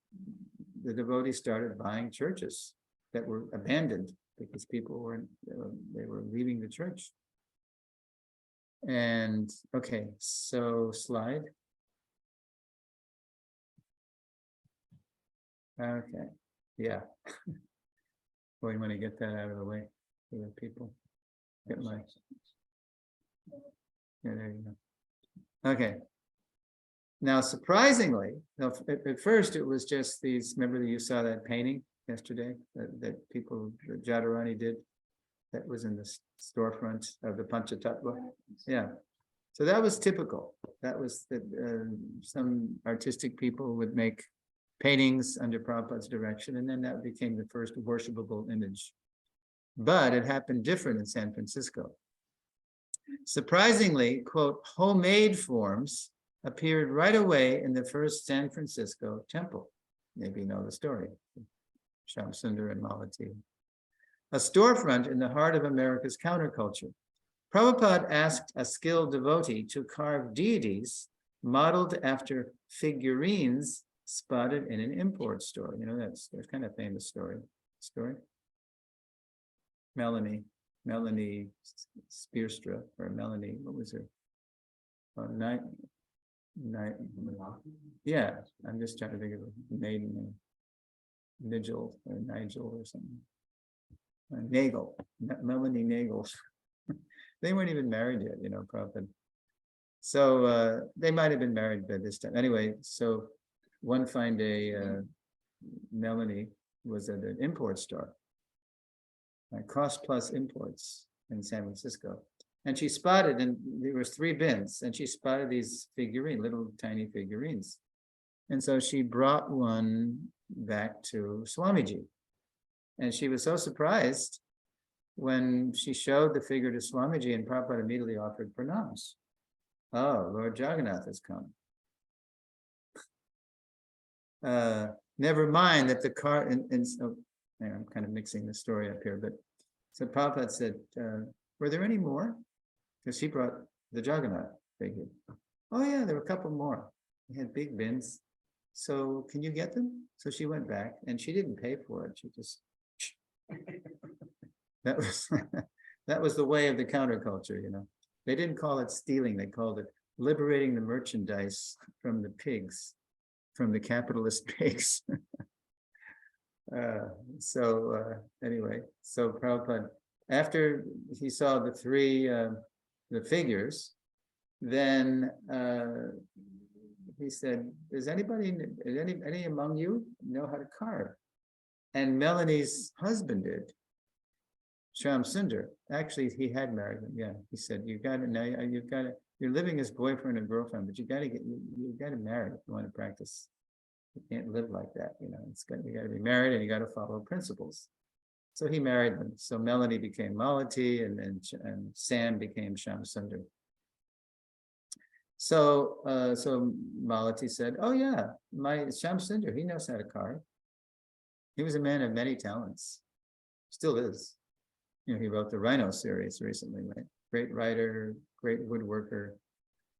the devotees started buying churches that were abandoned because people weren't, they were leaving the church. And okay, so slide. Okay, yeah. Well, you want to get that out of the way for the people. Get my, yeah, there you go. Okay. Now, surprisingly, at first it was just these, remember that you saw that painting yesterday that people, that Jadharani did, that was in the storefront of the Panchatattva? Yeah. So that was typical. That was that some artistic people would make paintings under Prabhupada's direction, and then that became the first worshipable image. But it happened different in San Francisco. Surprisingly, quote, homemade forms appeared right away in the first San Francisco temple. Maybe you know the story. Shamsundar and Malati. A storefront in the heart of America's counterculture. Prabhupada asked a skilled devotee to carve deities modeled after figurines spotted in an import store. You know, that's kind of famous story. Melanie Spearstra, or Melanie, what was her? Yeah, I'm just trying to think of a maiden name. Nigel or something. Nagel, Melanie Nagel. They weren't even married yet, you know, Prabhupada. So they might have been married by this time. Anyway, so one fine day, Melanie was at an import store, Cost Plus Imports in San Francisco. And she spotted, and there was 3 bins, and she spotted these little tiny figurines. And so she brought one back to Swamiji. And she was so surprised when she showed the figure to Swamiji, and Prabhupada immediately offered pranams. Oh, Lord Jagannath has come. Never mind that the car, and so I'm kind of mixing the story up here, but so Prabhupada said, were there any more? Because she brought the Jagannath figure. Oh yeah, there were a couple more. They had big bins. So can you get them? So she went back and she didn't pay for it. She just, that was the way of the counterculture, you know. They didn't call it stealing. They called it liberating the merchandise from the pigs, from the capitalist pigs. Anyway, so Prabhupada, after he saw the 3 the figures, then he said, "Does anybody, any among you know how to carve?" And Melanie's husband did. Shamsundar, actually, he had married him. Yeah, he said, "You got to now. You've got to. You're living as boyfriend and girlfriend, but you got to marry if you want to practice. You can't live like that, you know. You got to be married, and you got to follow principles." So he married them. So Melanie became Malati and Sam became Shamsundar. So so Malati said, "Oh yeah, my Shamsundar, he knows how to carve. He was a man of many talents, still is. You know, he wrote the Rhino series recently, right? Great writer, great woodworker.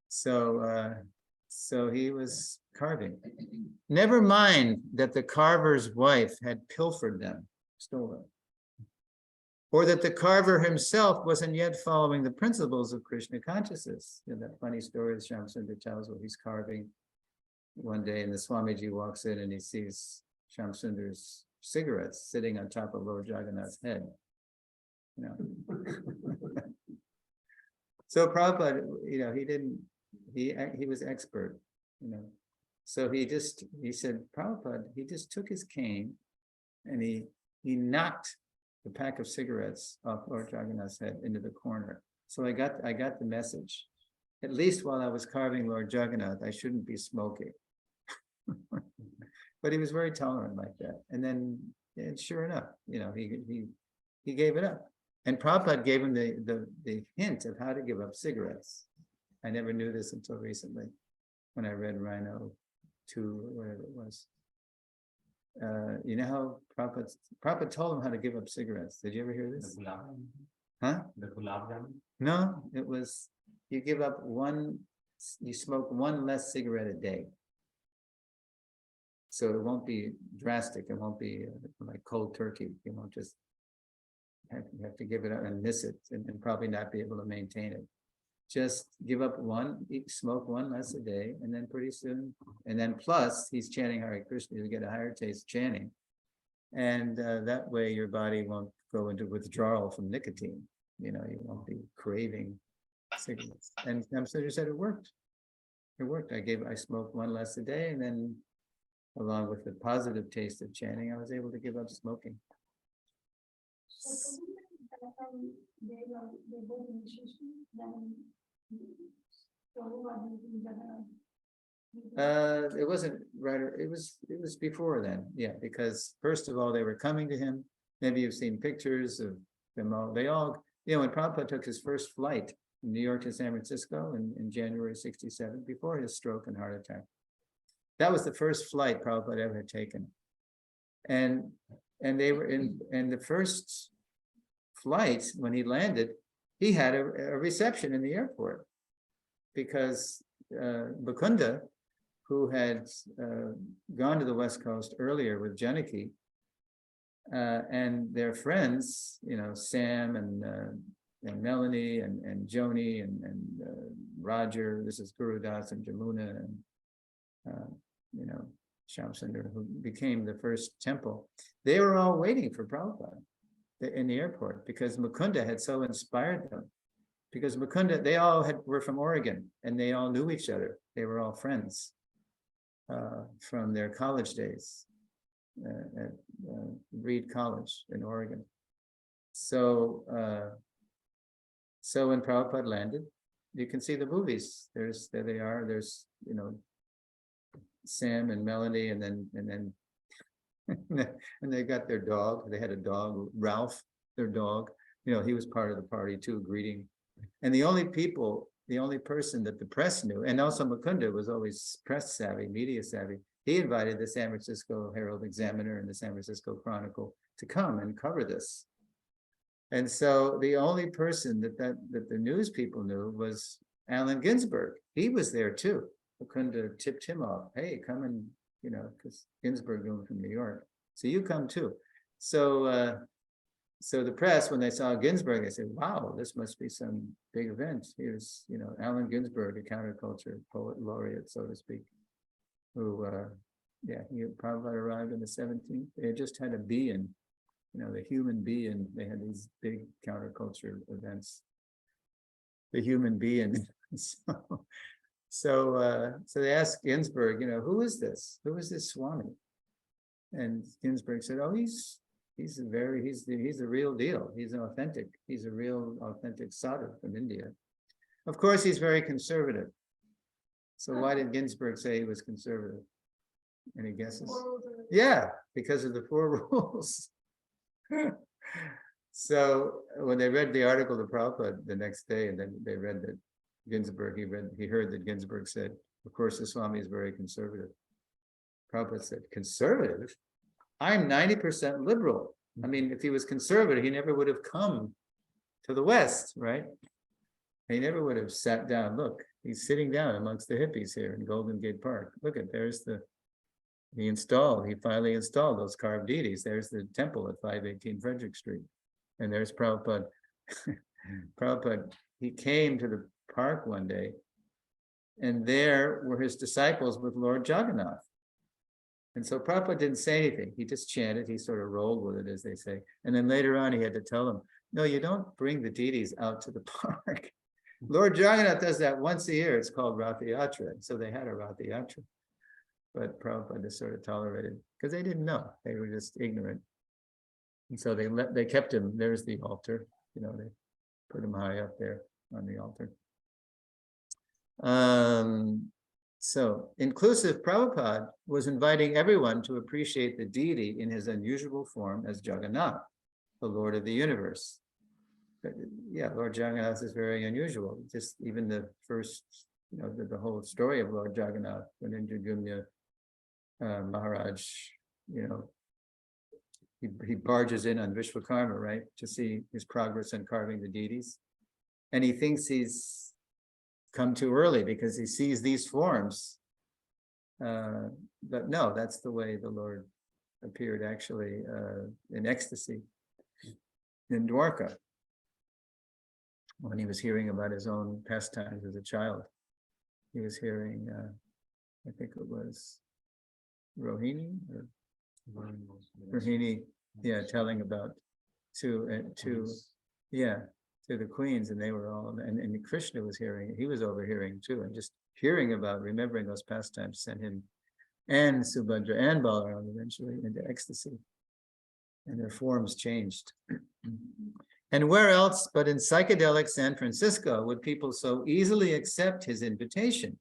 So he was carving. Never mind that the carver's wife had pilfered them, stolen, or that the carver himself wasn't yet following the principles of Krishna consciousness. You know, that funny story that Shamsundar tells where he's carving one day and the Swamiji walks in and he sees Shamsundar's cigarettes sitting on top of Lord Jagannath's head. You know. So Prabhupada, you know, he was expert, you know. So he said, Prabhupada, he just took his cane and he knocked the pack of cigarettes off Lord Jagannath's head into the corner. So I got the message. At least while I was carving Lord Jagannath, I shouldn't be smoking. But he was very tolerant like that. And then, and sure enough, you know, he gave it up. And Prabhupada gave him the hint of how to give up cigarettes. I never knew this until recently, when I read Rhino 2 or whatever it was. You know how Prabhupada told him how to give up cigarettes. Did you ever hear this? The gulab, Huh? the gulab jamun. No, it was, you give up you smoke one less cigarette a day. So it won't be drastic. It won't be like cold turkey. You won't just you have to give it up and miss it and probably not be able to maintain it. Just give up smoke one less a day, and then pretty soon, and then plus he's chanting Hare Krishna, you get a higher taste chanting. And that way your body won't go into withdrawal from nicotine. You know, you won't be craving cigarettes. And Shamsundar said it worked. It worked. I smoked one less a day, and then along with the positive taste of chanting, I was able to give up smoking. They both initiation, then It wasn't right. It was before then. Yeah, because first of all, they were coming to him. Maybe you've seen pictures of them all. They all, you know, when Prabhupada took his first flight from New York to San Francisco in January '67, before his stroke and heart attack. That was the first flight Prabhupada ever had taken. And they were in the first flight, when he landed, he had a reception in the airport because Mukunda, who had gone to the West Coast earlier with Janaki, and their friends, you know, Sam and Melanie and Joni and Roger, this is Guru Das and Jamuna and you know, Shamsundar, who became the first temple. They were all waiting for Prabhupada in the airport because Mukunda had so inspired them. Because Mukunda, they all were from Oregon and they all knew each other. They were all friends from their college days at Reed College in Oregon. So when Prabhupada landed, you can see the movies. There they are. There's, you know, Sam and Melanie, and then and they got their dog. They had a dog, Ralph, their dog. You know, he was part of the party too, greeting. And the only person that the press knew, and also Mukunda was always press savvy, media savvy. He invited the San Francisco Herald Examiner and the San Francisco Chronicle to come and cover this. And so the only person that the news people knew was Allen Ginsberg. He was there too. Mukunda tipped him off. Hey, come and, you know, because Ginsberg knew him from New York. So you come too. So so the press, when they saw Ginsberg, they said, wow, this must be some big event. Here's, you know, Allen Ginsberg, a counterculture poet laureate, so to speak, who, yeah, he probably arrived in the 17th. They had just had a bee-in, you know, the human bee-in. They had these big counterculture events. The human being. So they asked Ginsberg, you know, who is this? Who is this Swami? And Ginsberg said, oh, he's the real deal. He's authentic. He's a real authentic sadhu from India. Of course, he's very conservative. So why did Ginsberg say he was conservative? Any guesses? Yeah, because of the 4 rules. So when they read the article to Prabhupada the next day, and then they read that Ginsburg, he heard that Ginsburg said, of course, the Swami is very conservative. Prabhupada said, conservative? I'm 90% liberal. I mean, if he was conservative, he never would have come to the West, right? He never would have sat down. Look, he's sitting down amongst the hippies here in Golden Gate Park. Look at, he finally installed those carved deities. There's the temple at 518 Frederick Street. And there's Prabhupada. Prabhupada, he came to the park one day, and there were his disciples with Lord Jagannath. And so Prabhupada didn't say anything. He just chanted. He sort of rolled with it, as they say. And then later on, he had to tell them, no, you don't bring the deities out to the park. Lord Jagannath does that once a year. It's called Ratha Yatra. So they had a Ratha Yatra. But Prabhupada just sort of tolerated, because they didn't know. They were just ignorant. And so they kept him. There's the altar. They put him high up there on the altar. So inclusive Prabhupada was inviting everyone to appreciate the deity in his unusual form as Jagannath, the Lord of the universe. But yeah, Lord Jagannath is very unusual. Just even the first, the whole story of Lord Jagannath, when Indragumya Maharaj, he barges in on Vishwakarma, right, to see his progress in carving the deities. And he thinks he's come too early because he sees these forms. But no, that's the way the Lord appeared actually in ecstasy in Dwarka, when he was hearing about his own pastimes as a child. He was hearing, I think it was Rohini, telling about to the queens, and they were all, and Krishna was hearing, he was overhearing too, and just hearing about, remembering those pastimes sent him and Subhadra and Balaram eventually into ecstasy, and their forms changed. And where else but in psychedelic San Francisco would people so easily accept his invitation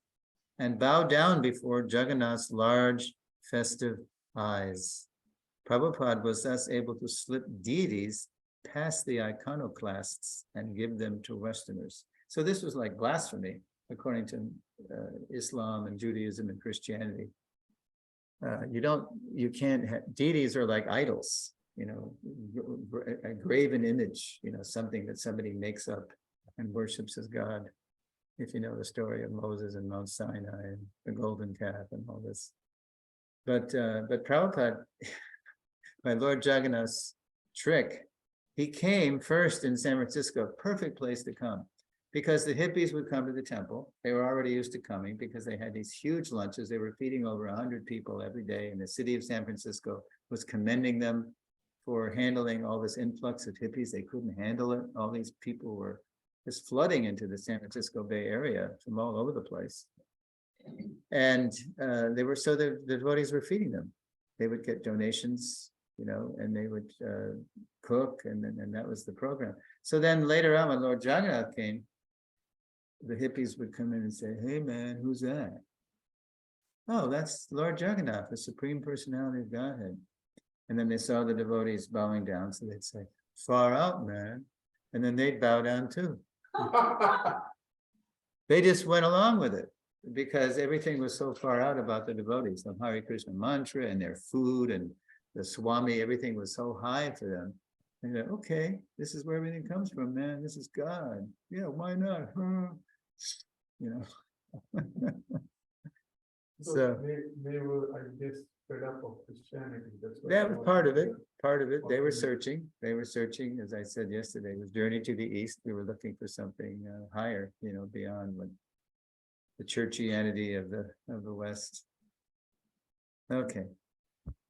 and bow down before Jagannath's large festive eyes? Prabhupada was thus able to slip deities past the iconoclasts and give them to Westerners. So this was like blasphemy, according to Islam and Judaism and Christianity. Deities are like idols, a graven image, something that somebody makes up and worships as God. If you know the story of Moses and Mount Sinai and the golden calf and all this. But Prabhupada, by Lord Jagannath's trick, he came first in San Francisco, perfect place to come, because the hippies would come to the temple. They were already used to coming because they had these huge lunches. They were feeding over 100 people every day, and the city of San Francisco was commending them for handling all this influx of hippies. They couldn't handle it. All these people were just flooding into the San Francisco Bay Area from all over the place. And the devotees were feeding them. They would get donations, and they would cook, and that was the program. So then later on, when Lord Jagannath came, the hippies would come in and say, "Hey man, who's that?" "Oh, that's Lord Jagannath, the Supreme Personality of Godhead." And then they saw the devotees bowing down, so they'd say, "Far out, man." And then they'd bow down too. They just went along with it because everything was so far out about the devotees, the Hare Krishna mantra and their food and the Swami, everything was so high for them. And they're, okay, this is where everything comes from, man. This is God. Yeah, why not? So they were, I guess, fed up of Christianity. That's what that was part of it. Part of it. They were searching. As I said yesterday, it was journey to the east. We were looking for something higher, beyond what the churchianity of the West. Okay.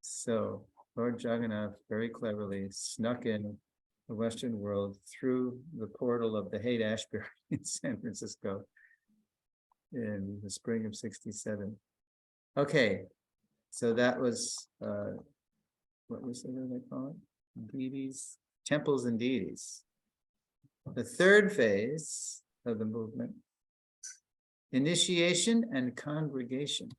So Lord Jagannath very cleverly snuck in the Western world through the portal of the Haight-Ashbury in San Francisco in the spring of '67. Okay, so that was what was it they call it? Deities, temples and deities. The third phase of the movement, initiation and congregation.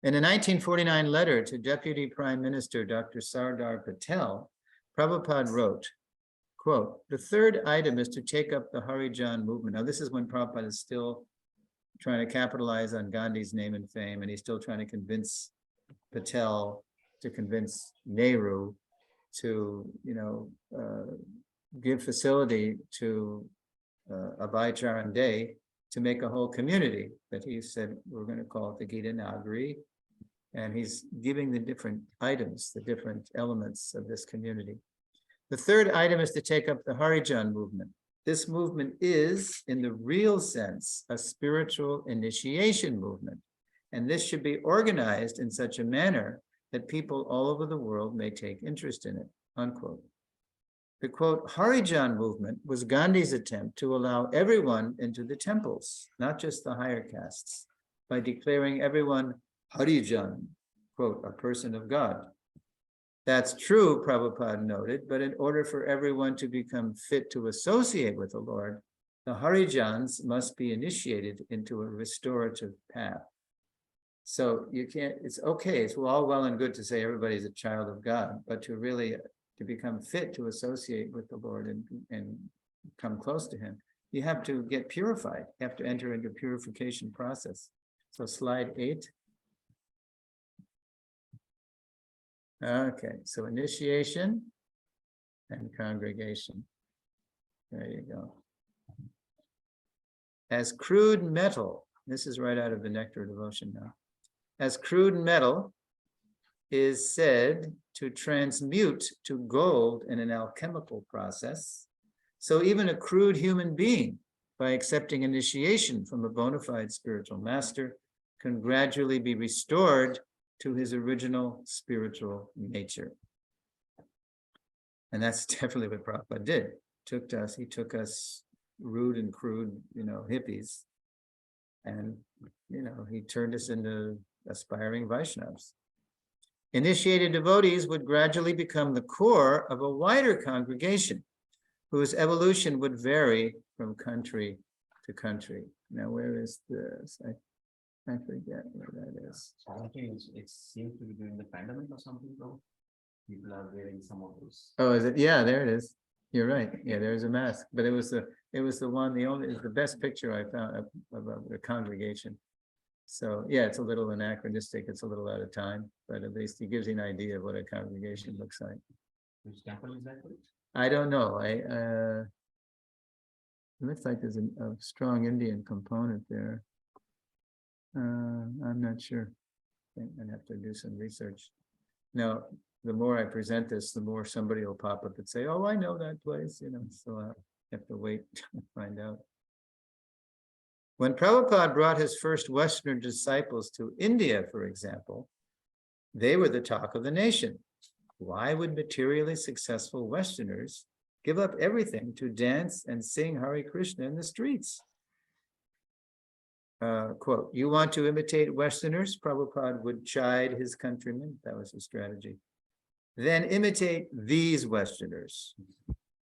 In a 1949 letter to Deputy Prime Minister Dr. Sardar Patel, Prabhupada wrote, quote, "The third item is to take up the Harijan movement." Now, this is when Prabhupada is still trying to capitalize on Gandhi's name and fame, and he's still trying to convince Patel, to convince Nehru to, give facility to Abhay Charan Day to make a whole community that he said we're going to call it the Gita Nagari. And he's giving the different items, the different elements of this community. The third item is to take up the Harijan movement. This movement is, in the real sense, a spiritual initiation movement. And this should be organized in such a manner that people all over the world may take interest in it, unquote. The quote, Harijan movement was Gandhi's attempt to allow everyone into the temples, not just the higher castes, by declaring everyone Harijan, quote, a person of God. That's true, Prabhupada noted, but in order for everyone to become fit to associate with the Lord, the Harijans must be initiated into a restorative path. So you can't, it's okay, it's all well and good to say everybody's a child of God, but to really, to become fit to associate with the Lord and come close to him, you have to get purified, you have to enter into a purification process. So slide 8. Okay, so initiation and congregation. There you go. As crude metal, this is right out of the Nectar of Devotion now. As crude metal is said to transmute to gold in an alchemical process, so even a crude human being, by accepting initiation from a bona fide spiritual master, can gradually be restored to his original spiritual nature. And that's definitely what Prabhupada did. He took us rude and crude, hippies, and, he turned us into aspiring Vaishnavas. Initiated devotees would gradually become the core of a wider congregation, whose evolution would vary from country to country. Now, where is this? I forget where that is. So I think it seems to be during the pandemic or something, though. People are wearing some of those. Oh, is it? Yeah, there it is. You're right. Yeah, there's a mask, but it was the best picture I found of the congregation. So yeah, it's a little anachronistic. It's a little out of time, but at least it gives you an idea of what a congregation looks like. Which temple is that? I don't know. It looks like there's a strong Indian component there. I'm not sure. I'd have to do some research. Now, the more I present this, the more somebody will pop up and say, "Oh, I know that place," so I have to wait to find out. When Prabhupada brought his first Western disciples to India, for example, they were the talk of the nation. Why would materially successful Westerners give up everything to dance and sing Hare Krishna in the streets? Quote, "You want to imitate Westerners?" Prabhupada would chide his countrymen. That was his strategy. "Then imitate these Westerners.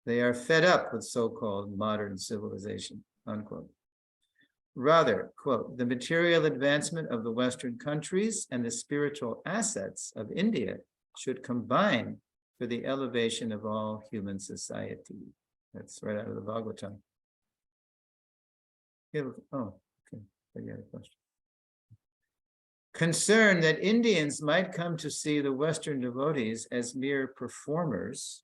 They are fed up with so-called modern civilization," unquote. Rather, quote, "the material advancement of the Western countries and the spiritual assets of India should combine for the elevation of all human society." That's right out of the Bhagavatam. Okay. You had a question. Concerned that Indians might come to see the Western devotees as mere performers,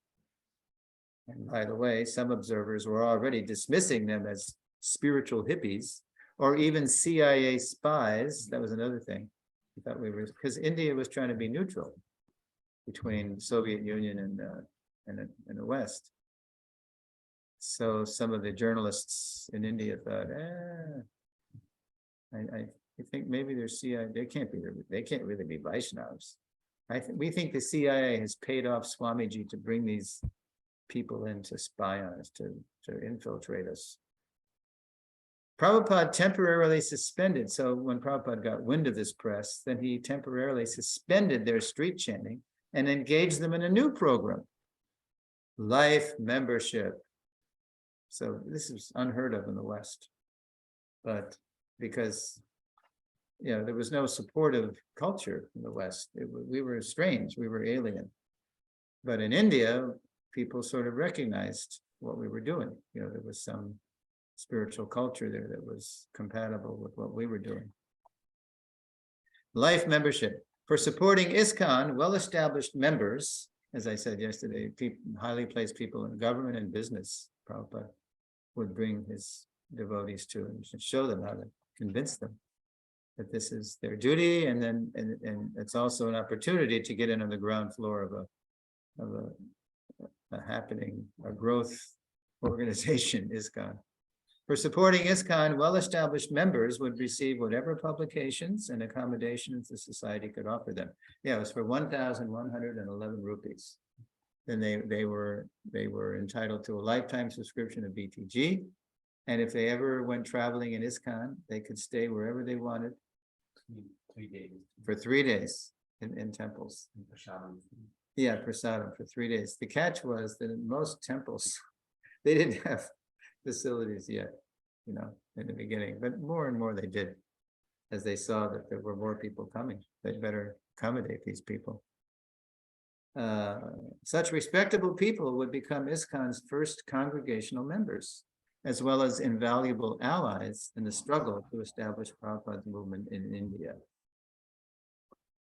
and by the way, some observers were already dismissing them as spiritual hippies, or even CIA spies. That was another thing. We thought because India was trying to be neutral between Soviet Union and the West. So some of the journalists in India thought, I think maybe they're CIA. They can't really be Vaishnavas. We think the CIA has paid off Swamiji to bring these people in to spy on us, to infiltrate us. Prabhupada temporarily suspended. So when Prabhupada got wind of this press, then he temporarily suspended their street chanting and engaged them in a new program, life membership. So this is unheard of in the West, but because there was no supportive culture in the West. We were strange, we were alien. But in India, people sort of recognized what we were doing. There was some spiritual culture there that was compatible with what we were doing. Life membership. For supporting ISKCON, well-established members, as I said yesterday, highly placed people in government and business, Prabhupada would bring his devotees to and show them how to convince them that this is their duty, and it's also an opportunity to get in on the ground floor of a growth organization, ISKCON. For supporting ISKCON, well-established members would receive whatever publications and accommodations the society could offer them. Yeah, it was for 1,111 rupees. Then they were entitled to a lifetime subscription of BTG. And if they ever went traveling in ISKCON, they could stay wherever they wanted 3 days. for 3 days in temples. Yeah, prasadam for 3 days. The catch was that in most temples, they didn't have facilities yet, in the beginning, but more and more they did, as they saw that there were more people coming. They'd better accommodate these people. Such respectable people would become ISKCON's first congregational members, as well as invaluable allies in the struggle to establish Prabhupada's movement in India.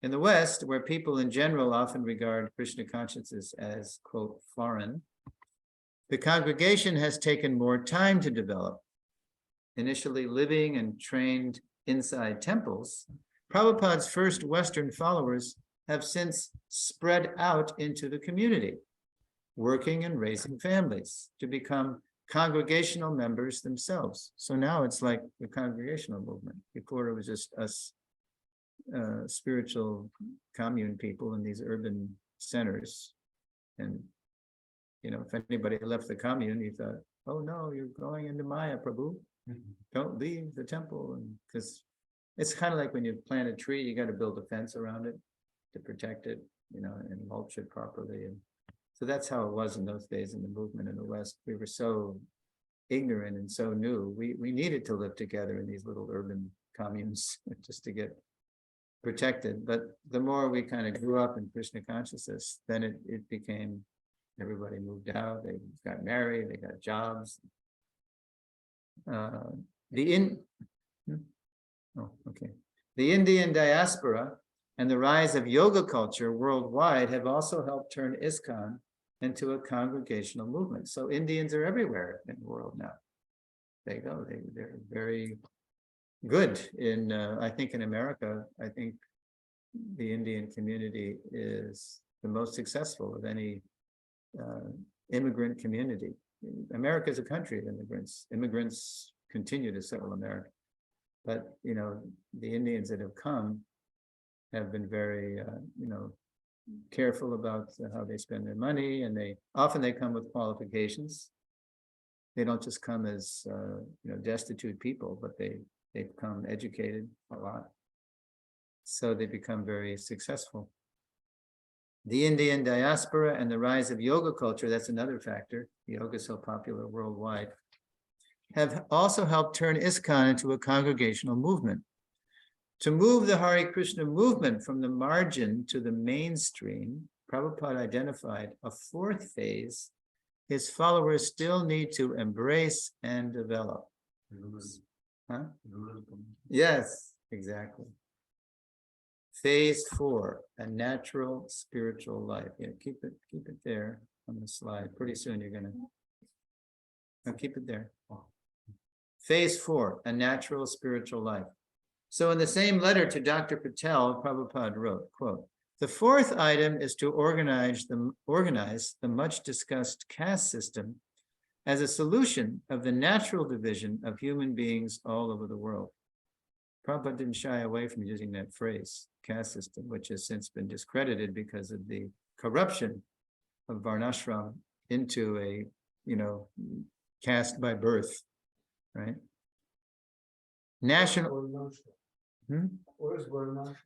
In the West, where people in general often regard Krishna consciousness as, quote, foreign, the congregation has taken more time to develop. Initially living and trained inside temples, Prabhupada's first Western followers have since spread out into the community, working and raising families to become congregational members themselves. So now it's like the congregational movement. Before it was just us spiritual commune people in these urban centers. And if anybody left the commune, you thought, oh no, you're going into Maya, Prabhu. Don't leave the temple. And because it's kind of like when you plant a tree, you got to build a fence around it to protect it, and mulch it properly. And so that's how it was in those days in the movement in the West. We were so ignorant and so new. We needed to live together in these little urban communes just to get protected. But the more we kind of grew up in Krishna consciousness, then it became, everybody moved out, they got married, they got jobs. The Indian diaspora and the rise of yoga culture worldwide have also helped turn ISKCON into a congregational movement. So Indians are everywhere in the world now. They go, they're very good in, I think in America, I think the Indian community is the most successful of any immigrant community. America is a country of immigrants. Immigrants continue to settle America. But, the Indians that have come have been very, careful about how they spend their money, and they come with qualifications. They don't just come as, destitute people, but they've come educated a lot. So they become very successful. The Indian diaspora and the rise of yoga culture, that's another factor. Yoga is so popular worldwide, have also helped turn ISKCON into a congregational movement. To move the Hare Krishna movement from the margin to the mainstream, Prabhupada identified a fourth phase his followers still need to embrace and develop. Huh? Yes, exactly. Phase 4, a natural spiritual life. Yeah, keep it there on the slide. Pretty soon you're gonna keep it there. Phase 4, a natural spiritual life. So in the same letter to Dr. Patel, Prabhupada wrote, quote, the fourth item is to organize the much discussed caste system as a solution of the natural division of human beings all over the world. Prabhupada didn't shy away from using that phrase, caste system, which has since been discredited because of the corruption of Varnashram into a, caste by birth, right? National.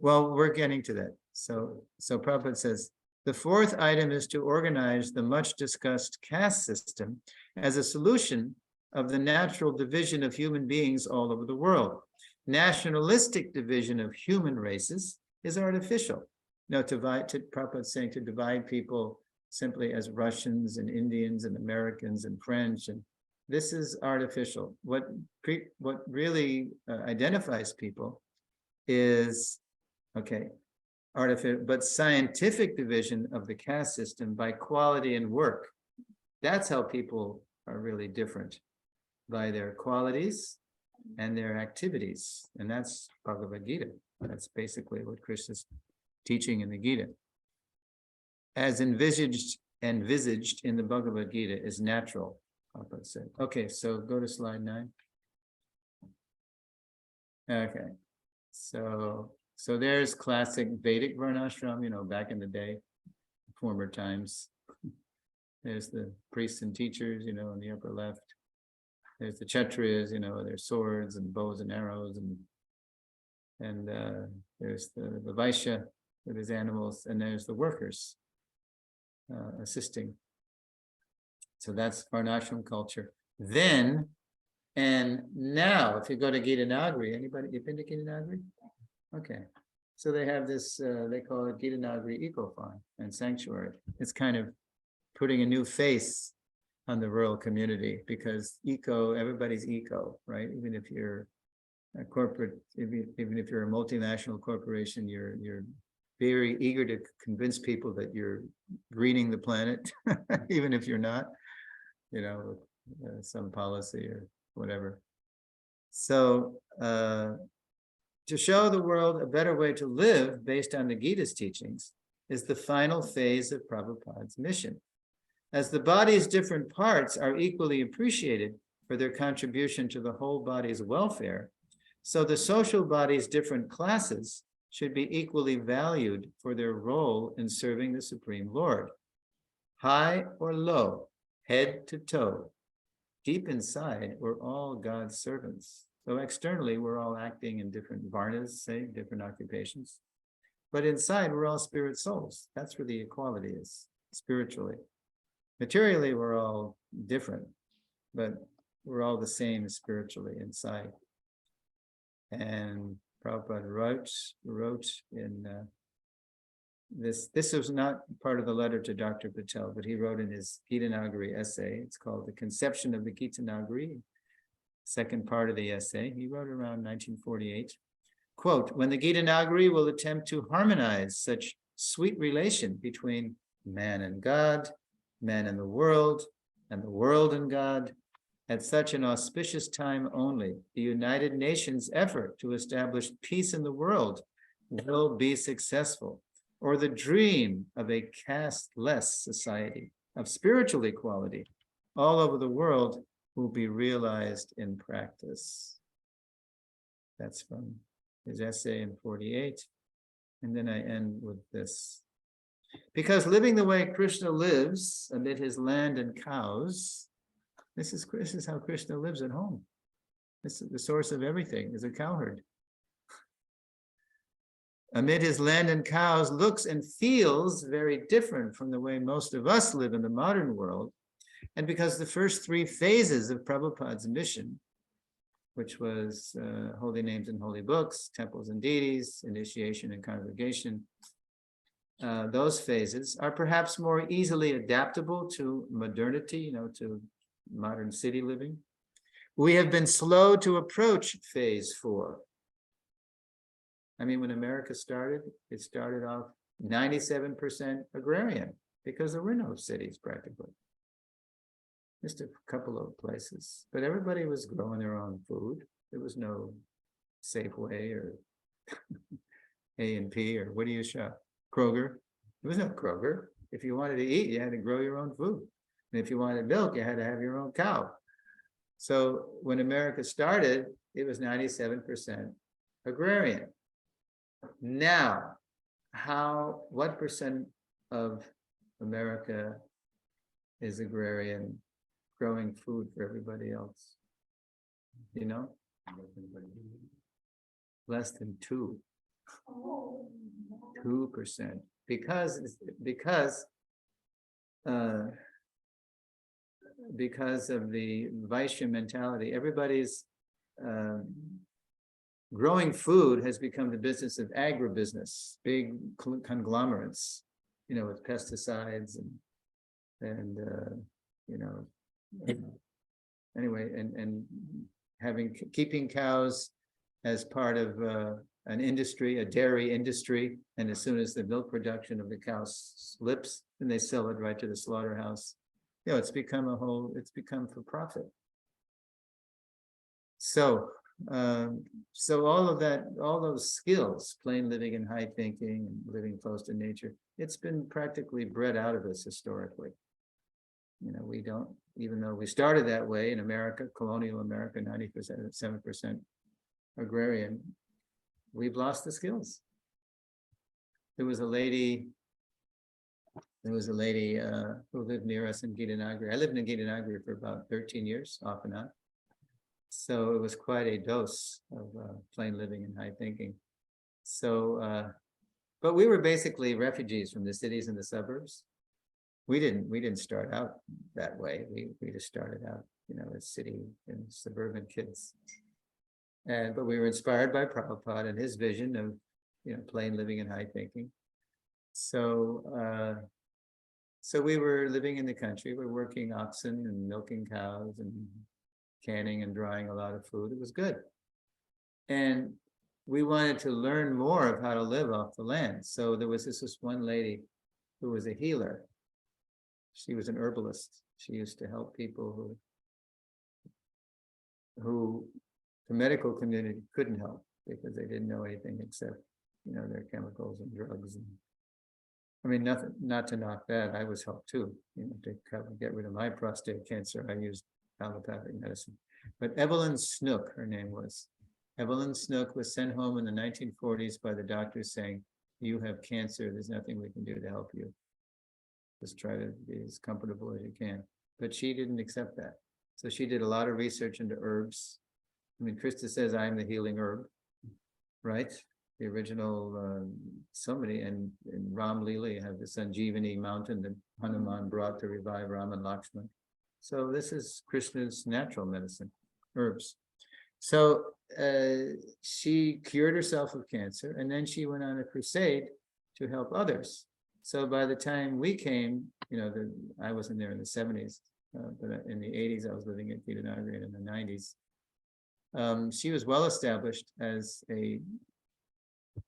Well, we're getting to that. So Prabhupada says, the fourth item is to organize the much discussed caste system as a solution of the natural division of human beings all over the world. nationalistic division of human races is artificial. No, Prabhupada's saying to divide people simply as Russians and Indians and Americans and French, and this is artificial. What really identifies people is, okay, artificial, but scientific division of the caste system by quality and work. That's how people are really different, by their qualities and their activities. And that's Bhagavad Gita. That's basically what Krishna's teaching in the Gita. As envisaged in the Bhagavad Gita is natural, Prabhupada said. Okay, so go to slide 9. Okay, so there's classic Vedic Varnashram, you know, back in the day, former times. There's the priests and teachers, you know, in the upper left. There's the Kshatriyas, you know, their swords and bows and arrows, and there's the Vaishya with his animals, and there's the workers assisting. So that's Varnashram culture. Then, and now, if you go to Gita Nagari, anybody, you've been to Gita Nagari? Okay. So they have this, they call it Gita Nagari Eco Farm and Sanctuary. It's kind of putting a new face on the rural community, because everybody's eco, right? Even if you're a corporate, even if you're a multinational corporation, you're very eager to convince people that you're greening the planet, even if you're not, you know, with some policy or whatever. So to show the world a better way to live based on the Gita's teachings is the final phase of Prabhupada's mission. As the body's different parts are equally appreciated for their contribution to the whole body's welfare, so the social body's different classes should be equally valued for their role in serving the Supreme Lord. High or low, head to toe, deep inside, we're all God's servants. So externally, we're all acting in different varnas, say, different occupations. But inside, we're all spirit souls. That's where the equality is, spiritually. Materially, we're all different, but we're all the same spiritually inside. And Prabhupada wrote in this was not part of the letter to Dr. Patel, but he wrote in his Gita Nagari essay, it's called The Conception of the Gita Nagari, second part of the essay. He wrote around 1948, quote, when the Gita Nagari will attempt to harmonize such sweet relation between man and God, man and the world and God, at such an auspicious time only, the United Nations' effort to establish peace in the world will be successful, or the dream of a caste-less society of spiritual equality all over the world will be realized in practice. That's from his essay in 48. And then I end with this. Because living the way Krishna lives amid his land and cows, this is how Krishna lives at home. This is the source of everything, is a cowherd. Amid his land and cows looks and feels very different from the way most of us live in the modern world. And because the first 3 phases of Prabhupada's mission, which was holy names and holy books, temples and deities, initiation and congregation, those phases are perhaps more easily adaptable to modernity, you know, to modern city living. We have been slow to approach phase 4. I mean, when America started, it started off 97% agrarian because there were no cities practically. Just a couple of places, but everybody was growing their own food. There was no Safeway or A&P or what do you shop? Kroger. There was no Kroger. If you wanted to eat, you had to grow your own food. And if you wanted milk, you had to have your own cow. So when America started, it was 97% agrarian. Now, what percent of America is agrarian, growing food for everybody else? You know? Less than 2%. Because of the Vaishya mentality, everybody's growing food has become the business of agribusiness, big conglomerates, with pesticides and anyway, and keeping cows as part of an industry, a dairy industry, and as soon as the milk production of the cow slips, then they sell it right to the slaughterhouse. It's become for profit. So all of that, all those skills, plain living and high thinking and living close to nature, it's been practically bred out of us historically. We don't, even though we started that way in America, colonial America, 90%, 7% agrarian, we've lost the skills. There was a lady who lived near us in Gitanagari. I lived in Gitanagari for about 13 years, off and on. So it was quite a dose of plain living and high thinking. So, but we were basically refugees from the cities and the suburbs. We didn't start out that way. We just started out, as city and suburban kids. But we were inspired by Prabhupada and his vision of, plain living and high thinking. So, so we were living in the country. We're working oxen and milking cows and canning and drying a lot of food. It was good. And we wanted to learn more of how to live off the land. So there was this one lady who was a healer. She was an herbalist. She used to help people who the medical community couldn't help because they didn't know anything except, their chemicals and drugs. And I mean, not to knock that. I was helped too, to get rid of my prostate cancer. I used allopathic medicine. But Evelyn Snook, her name was. Evelyn Snook was sent home in the 1940s by the doctors saying, "You have cancer. There's nothing we can do to help you. Just try to be as comfortable as you can." But she didn't accept that. So she did a lot of research into herbs. I mean, Krista says, "I'm the healing herb," right? The original, somebody, and in Ram Leela, you have the Sanjeevani mountain that Hanuman brought to revive Ram and Lakshman. So this is Krishna's natural medicine, herbs. So she cured herself of cancer, and then she went on a crusade to help others. So by the time we came, I wasn't there in the 70s, but in the 80s, I was living at Gitanagari, and in the 90s. She was well established as a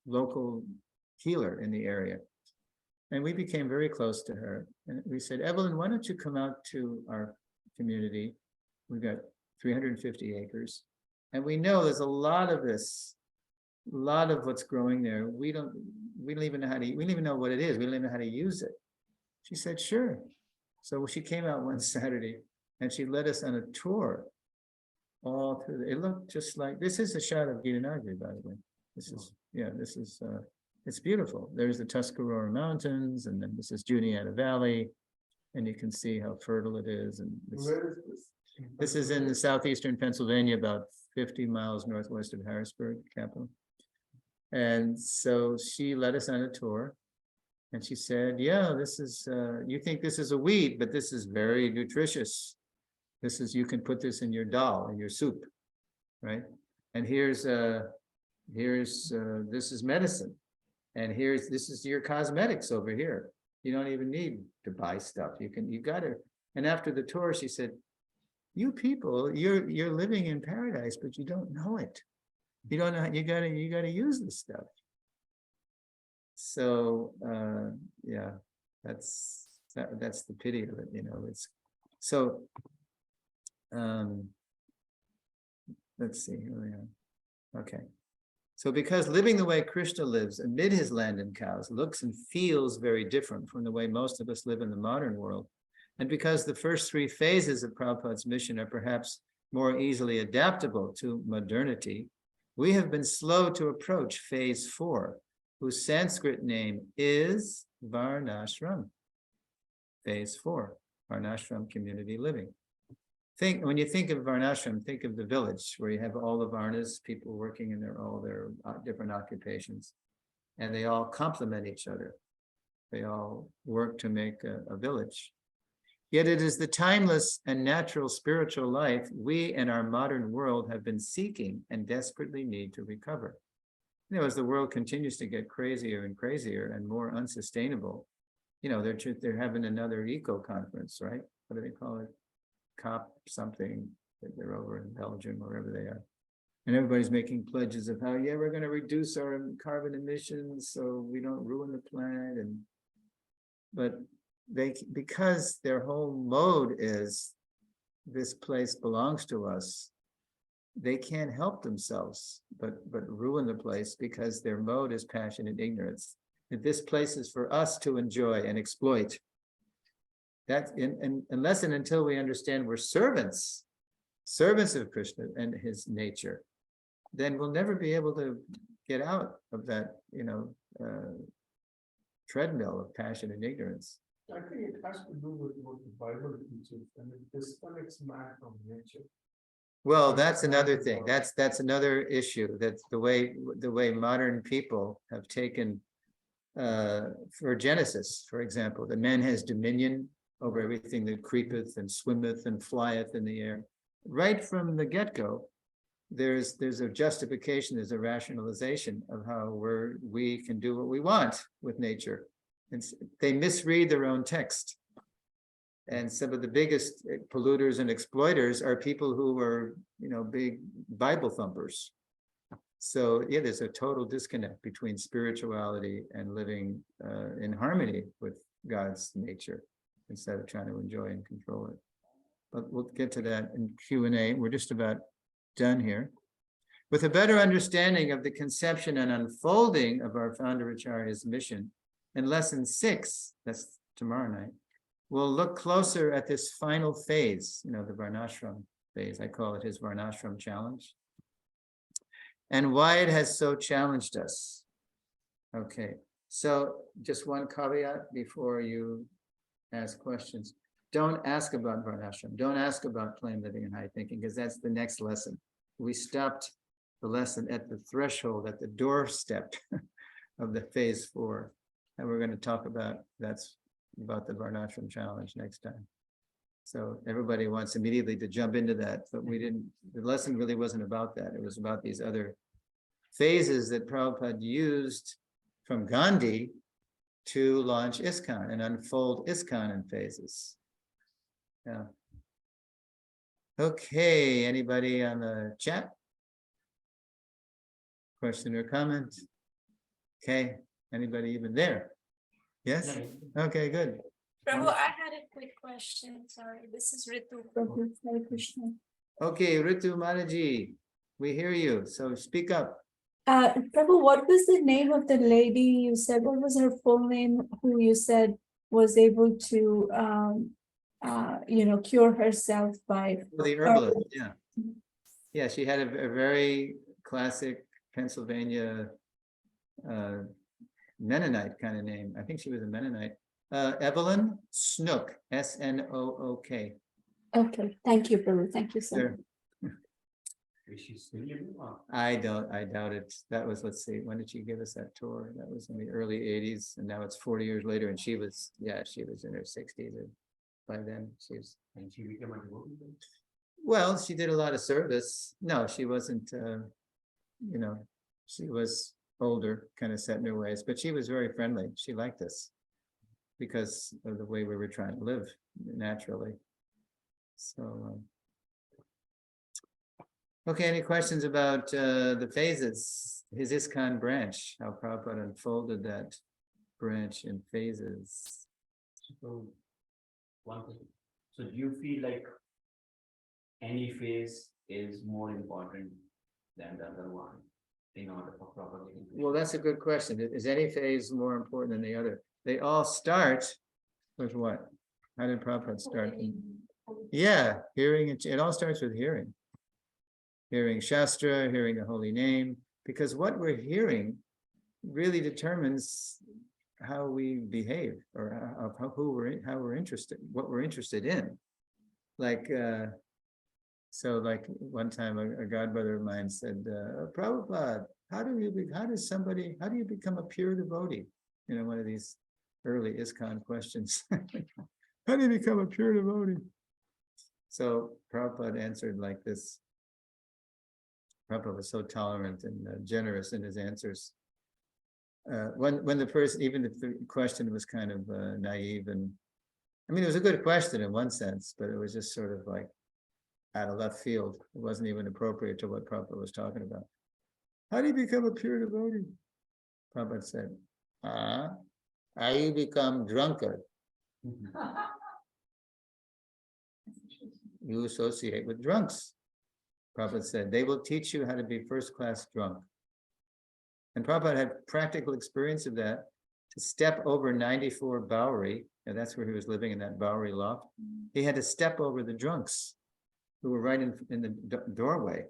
local healer in the area. And we became very close to her. And we said, "Evelyn, why don't you come out to our community? We've got 350 acres. And we know there's a lot of what's growing there. We don't even know what it is. We don't even know how to use it." She said, "Sure." So she came out one Saturday and she led us on a tour all through. It looked just like, this is a shot of Gitanagari, by the way. It's beautiful. There's the Tuscarora Mountains, and then this is Juniata Valley, and you can see how fertile it is. And Where is this? this is in the southeastern Pennsylvania, about 50 miles northwest of Harrisburg, capital. And so she led us on a tour, and she said, "Yeah, this is, you think this is a weed, but this is very nutritious. You can put this in your dal, in your soup, right? And this is medicine. And this is your cosmetics over here. You don't even need to buy stuff. You got to." And after the tour, she said, "You people, you're living in paradise, but you don't know it. You don't know. You gotta use this stuff." So yeah, that's the pity of it. It's so. Let's see. Here we are. Okay. So because living the way Krishna lives amid his land and cows looks and feels very different from the way most of us live in the modern world, and because the first three phases of Prabhupada's mission are perhaps more easily adaptable to modernity, we have been slow to approach phase 4, whose Sanskrit name is Varnashram. Phase 4, Varnashram community living. When you think of Varnashram, think of the village where you have all the Varnas, people working in all their different occupations, and they all complement each other. They all work to make a village. Yet it is the timeless and natural spiritual life we in our modern world have been seeking and desperately need to recover. As the world continues to get crazier and crazier and more unsustainable, they're having another eco conference, right? What do they call it? COP something. They're over in Belgium, wherever they are. And everybody's making pledges of how, yeah, we're going to reduce our carbon emissions so we don't ruin the planet. But because their whole mode is this place belongs to us, they can't help themselves but ruin the place because their mode is passion and ignorance. That this place is for us to enjoy and exploit. That unless and until we understand we're servants of Krishna and his nature, then we'll never be able to get out of that, treadmill of passion and ignorance. I think it has to do with what the Bible teaches, and it disconnects man from nature. Well, that's another thing. That's another issue. That's the way modern people have taken, for Genesis, for example, the man has dominion over everything that creepeth and swimmeth and flieth in the air. Right from the get-go, there's a justification, there's a rationalization of how we can do what we want with nature. And they misread their own text. And some of the biggest polluters and exploiters are people who are, big Bible thumpers. So yeah, there's a total disconnect between spirituality and living in harmony with God's nature instead of trying to enjoy and control it. But we'll get to that in Q&A. We're just about done here. With a better understanding of the conception and unfolding of our founder Acharya's mission, in lesson 6, that's tomorrow night, we'll look closer at this final phase, the Varnashram phase. I call it his Varnashram challenge, and why it has so challenged us. Okay, so just one caveat before you ask questions. Don't ask about Varnashram. Don't ask about plain living and high thinking, because that's the next lesson. We stopped the lesson at the threshold, at the doorstep of the phase 4. And we're going to talk about the Varnashram challenge next time. So everybody wants immediately to jump into that, but the lesson really wasn't about that. It was about these other phases that Prabhupada used from Gandhi to launch ISKCON and unfold ISKCON in phases. Yeah. Okay, anybody on the chat? Question or comment? Okay, anybody even there? Yes? Okay, good. Prabhu, I had a quick question. Sorry, this is Ritu. Prabhu, Hare Krishna. Okay, Ritu Mataji, we hear you, so speak up. Prabhu, what was the name of the lady you said? What was her full name? Who you said was able to, cure herself by The herbalist, yeah. Yeah, she had a very classic Pennsylvania Mennonite kind of name. I think she was a Mennonite. Evelyn Snook, Snook. Okay, thank you, Prabhu. Thank you so much. Sure. Is she still living or? I doubt it. That was, let's see, when did she give us that tour? That was in the early 80s, and now it's 40 years later, and she was in her 60s by then. She was. And she became a devotee then? Well, she did a lot of service. No, she wasn't, she was older, kind of set in her ways, but she was very friendly. She liked us because of the way we were trying to live naturally. So, okay, any questions about the phases, his ISKCON branch, how Prabhupada unfolded that branch in phases? So, one thing. So do you feel like any phase is more important than the other one in order for propagating? Well, that's a good question. Is any phase more important than the other? They all start with what? How did Prabhupada start? Yeah, hearing. It all starts with hearing. Hearing Shastra, hearing the holy name, because what we're hearing really determines how we behave or how we're interested, what we're interested in. Like, like one time a godbrother of mine said, Prabhupada, how do you become a pure devotee? One of these early ISKCON questions. How do you become a pure devotee? So Prabhupada answered like this. Prabhupada was so tolerant and generous in his answers. When the person, even if the question was kind of naive, and I mean, it was a good question in one sense, but it was just sort of like out of left field. It wasn't even appropriate to what Prabhupada was talking about. How do you become a pure devotee? Prabhupada said, how you become drunkard? You associate with drunks. Prabhupada said, they will teach you how to be first-class drunk. And Prabhupada had practical experience of that, to step over 94 Bowery, and that's where he was living in that Bowery loft. He had to step over the drunks who were right in the doorway,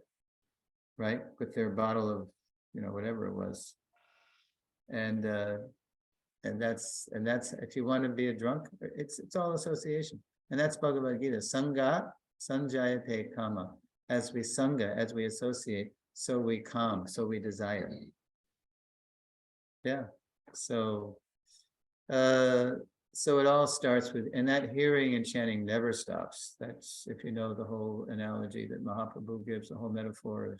right, with their bottle of, whatever it was. And that's if you want to be a drunk, it's all association. And that's Bhagavad Gita. Sangha sanjayate kama. As we sangha, as we associate, so we calm, so we desire. Yeah. So it all starts with, and that hearing and chanting never stops. That's, if you know the whole analogy that Mahaprabhu gives, the whole metaphor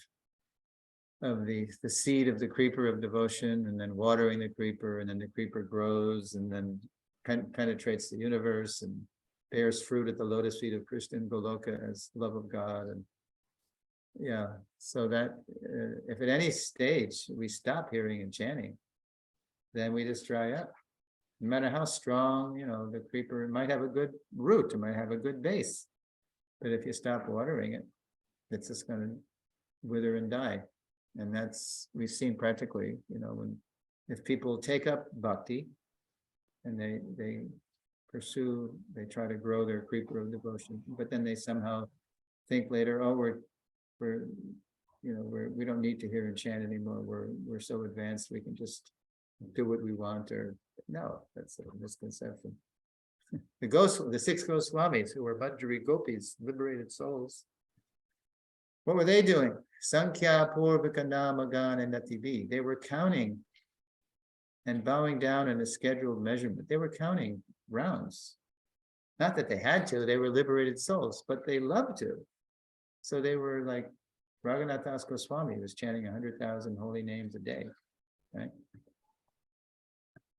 of the seed of the creeper of devotion, and then watering the creeper, and then the creeper grows, and then penetrates the universe and bears fruit at the lotus feet of Krishna in Goloka as love of God. And yeah, so that if at any stage we stop hearing and chanting, then we just dry up. No matter how strong, the creeper, it might have a good root, it might have a good base, but if you stop watering it, it's just going to wither and die. And that's, we've seen practically, if people take up bhakti and they pursue, they try to grow their creeper of devotion, but then they somehow think later, oh, we don't need to hear and chant anymore. We're so advanced, we can just do what we want. Or no, that's a misconception. The 6 Goswamis, who were Bhadri Gopis, liberated souls, what were they doing? Sankhya Purvaka Magan and Nativi. They were counting and bowing down in a scheduled measurement. They were counting rounds. Not that they had to, they were liberated souls, but they loved to. So they were like Raghunath Das Goswami was chanting 100,000 holy names a day, right?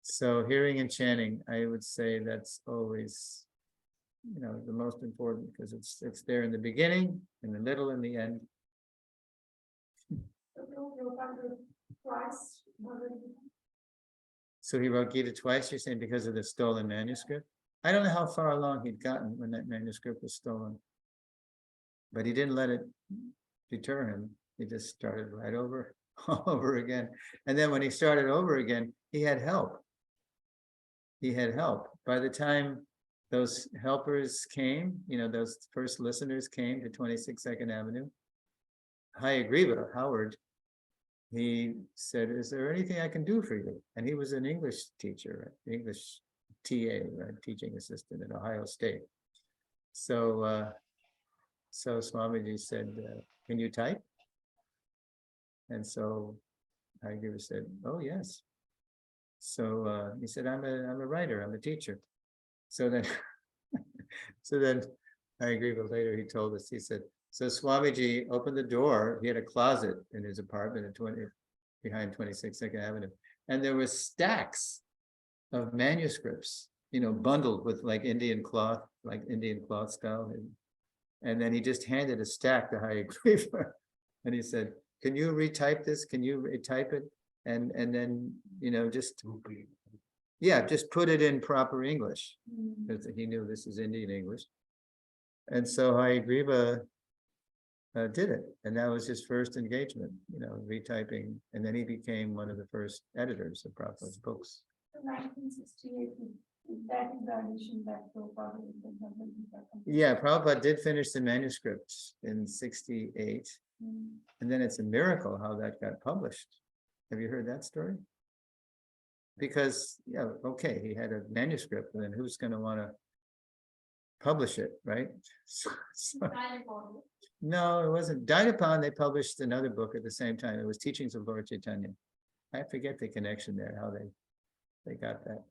So hearing and chanting, I would say that's always, the most important, because it's there in the beginning, in the middle, and the end. So he wrote Gita twice, you're saying, because of the stolen manuscript? I don't know how far along he'd gotten when that manuscript was stolen, but he didn't let it deter him. He just started right over, all over again. And then when he started over again, he had help. He had help. By the time those helpers came, those first listeners came to 26 Second Avenue, Hayagriva, Howard, he said, is there anything I can do for you? And he was an English teacher, English TA, right? Teaching assistant at Ohio State. So Swamiji said, can you type? And so Hayagriva said, oh, yes. So he said, I'm a writer, I'm a teacher. So then I agree, but later he told us, he said, so Swamiji opened the door. He had a closet in his apartment at behind 26 Second Avenue. And there was stacks of manuscripts, bundled with like Indian cloth style. And then he just handed a stack to Hayagriva. And he said, can you retype this? Can you retype it? And then, just put it in proper English, because he knew this is Indian English. And so Hayagriva did it. And that was his first engagement, retyping. And then he became one of the first editors of Prabhupada's books. 1968, that is the edition that Prabhupada. Yeah, Prabhupada did finish the manuscript in 68. And then it's a miracle how that got published. Have you heard that story? Because, okay, he had a manuscript, and then who's going to want to publish it, right? No, it wasn't. Died upon, they published another book at the same time. It was Teachings of Lord Chaitanya. I forget the connection there, how they got that.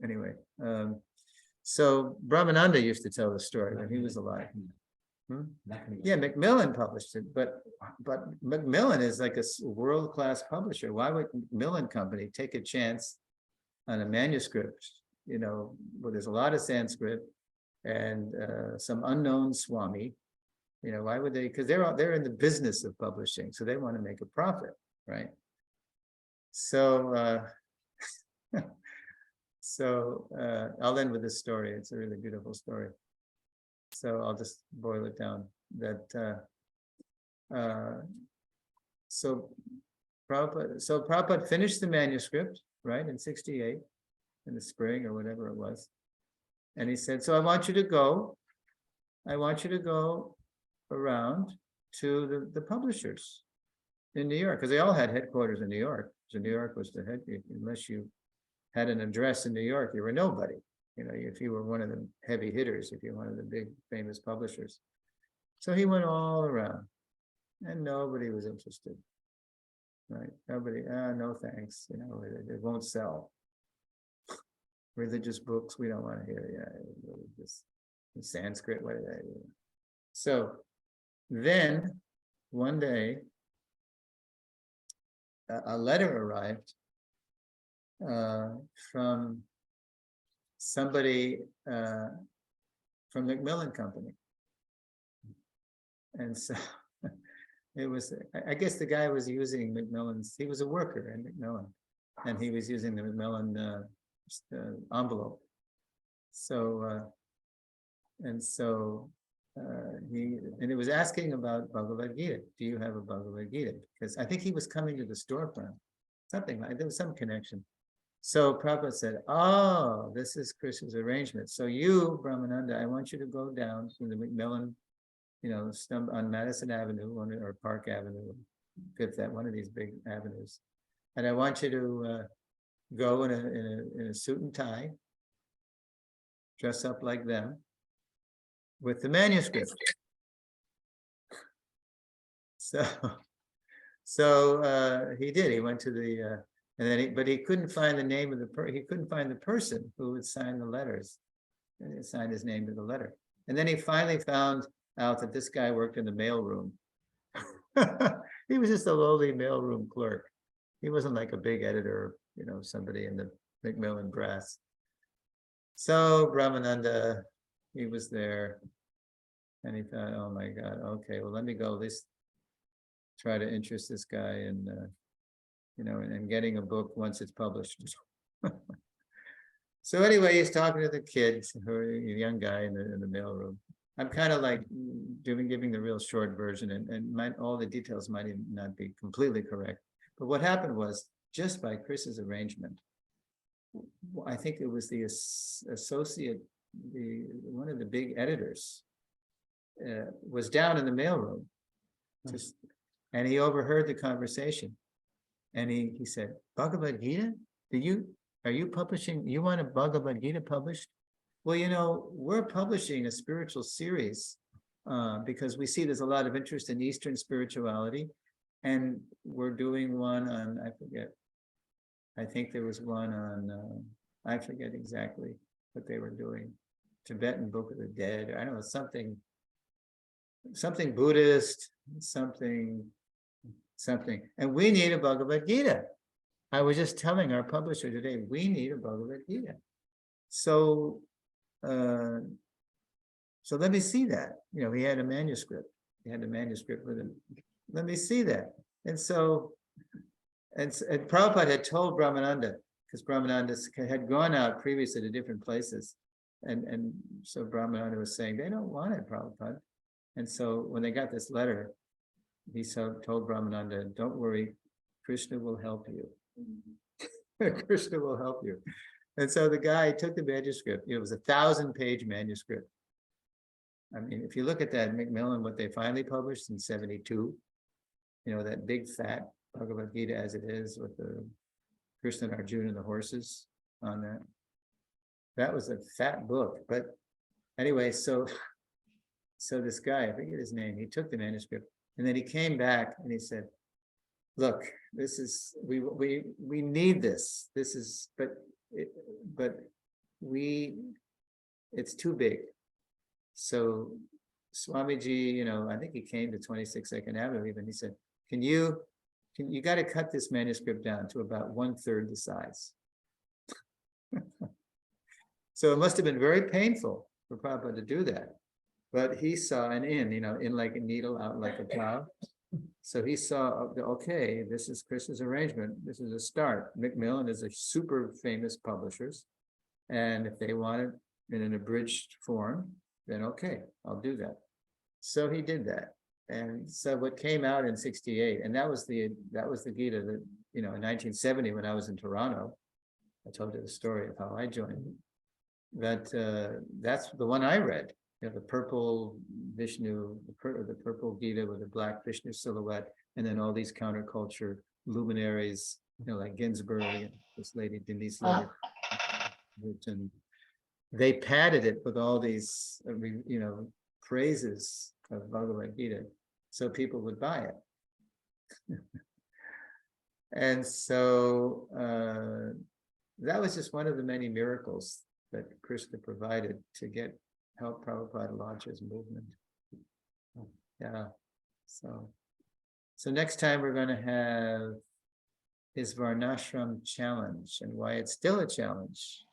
Anyway, So Brahmananda used to tell the story when he was alive. Yeah, Macmillan published it, but Macmillan is like a world-class publisher. Why would Macmillan Company take a chance on a manuscript, you know, where there's a lot of Sanskrit and some unknown Swami, you know, why would they? Because they're in the business of publishing, so they want to make a profit, right? So I'll end with this story. It's a really beautiful story. So I'll just boil it down that so Prabhupada finished the manuscript, right, in 68, in the spring or whatever it was. And he said, so I want you to go around to the publishers in New York, because they all had headquarters in New York. So New York was the head, unless you had an address in New York, you were nobody. You know, if you were one of the heavy hitters, if you're one of the big famous publishers. So he went all around and nobody was interested. Right? Nobody, no thanks, you know, it won't sell. Religious books, we don't want to hear, yeah, this Sanskrit, what are they? So then one day, a letter arrived from somebody from Macmillan Company. And so it was, I guess the guy was using Macmillan's, he was a worker in Macmillan, and he was using the Macmillan envelope. So, and it was asking about Bhagavad Gita. Do you have a Bhagavad Gita? Because I think he was coming to the storefront, something like, there was some connection. So Prabhupada said, oh, this is Krishna's arrangement. So you, Brahmananda, I want you to go down to the Macmillan, you know, on Madison Avenue or Park Avenue, Fifth, one of these big avenues. And I want you to go in a suit and tie, dress up like them, with the manuscript. So he did. He went to the and then but he couldn't find the name of he couldn't find the person who would sign the letters. And he signed his name to the letter. And then he finally found out that this guy worked in the mailroom. He was just a lowly mailroom clerk. He wasn't like a big editor, you know, somebody in the Macmillan brass. So Brahmananda, he was there, and he thought, oh my God, okay, well, let me go at least try to interest this guy in, you know, in getting a book once it's published. So anyway, he's talking to the kids, who are a young guy in the mailroom. I'm kind of like giving the real short version, and all the details might even not be completely correct. But what happened was, just by Chris's arrangement, I think it was the associate, one of the big editors, was down in the mailroom, and he overheard the conversation, and he said, "Bhagavad Gita? Are you publishing? You want a Bhagavad Gita published? Well, you know, we're publishing a spiritual series because we see there's a lot of interest in Eastern spirituality, and we're doing one on, I forget. I think there was one on, I forget exactly what they were doing, Tibetan Book of the Dead, or I don't know, something Buddhist, something. And we need a Bhagavad Gita. I was just telling our publisher today, we need a Bhagavad Gita. So let me see that. You know, he had a manuscript. He had a manuscript with him. Let me see that. And so, and Prabhupada had told Brahmananda, because Brahmananda had gone out previously to different places. And so Brahmananda was saying, they don't want it, Prabhupada. And so when they got this letter, he told Brahmananda, don't worry, Krishna will help you. Krishna will help you. And so the guy took the manuscript. It was a 1,000-page manuscript. I mean, if you look at that, Macmillan, what they finally published in 72, you know, that big fat Bhagavad Gita as it is, with the Krishna and Arjuna and the horses on that. That was a fat book. But anyway, so this guy, I forget his name, he took the manuscript, and then he came back and he said, look, this is, we need this. This is, but we it's too big. So Swamiji, you know, I think he came to 26 Second Avenue even, he said, you got to cut this manuscript down to about 1/3 the size. So it must have been very painful for Prabhupada to do that. But he saw an in, you know, in like a needle, out like a plow. So he saw, okay, this is Krishna's arrangement. This is a start. Macmillan is a super famous publishers. And if they want it in an abridged form, then okay, I'll do that. So he did that. And so what came out in 68, and that was the Gita that, you know, in 1970, when I was in Toronto, I told you the story of how I joined. That's the one I read. You know, the purple Vishnu, the purple Gita with a black Vishnu silhouette, and then all these counterculture luminaries, you know, like Ginsburg and this lady Denise Levitt, and they padded it with all these, you know, praises of Bhagavad Gita, so people would buy it. And so that was just one of the many miracles that Krishna provided to help Prabhupada launch his movement. Yeah. So next time we're going to have his Varnashram challenge and why it's still a challenge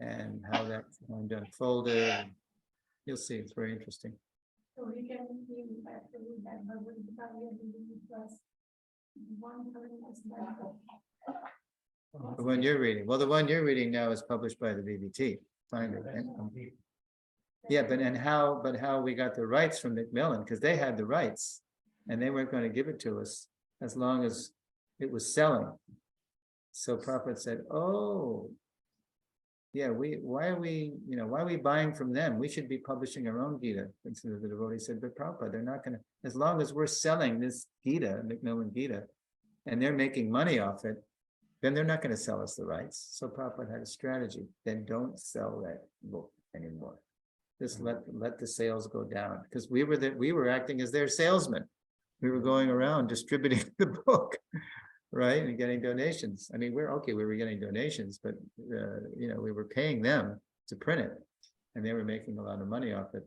and how that unfolded. You'll see, it's very interesting. So we can feel that Bhagavad Gita plus 1/3 as well. The one you're reading. Well, the one you're reading now is published by the BBT. Finally. Yeah, but how we got the rights from Macmillan, because they had the rights and they weren't going to give it to us as long as it was selling. So Prabhupada said, oh, yeah, why are we buying from them? We should be publishing our own Gita. And so the devotee said, but Prabhupada, they're not going to, as long as we're selling this Gita, Macmillan Gita, and they're making money off it, then they're not going to sell us the rights. So Prabhupada had a strategy. Then don't sell that book anymore. Just let the sales go down, because we were acting as their salesmen. We were going around distributing the book, right, and getting donations. I mean, we were getting donations, but you know, we were paying them to print it, and they were making a lot of money off it.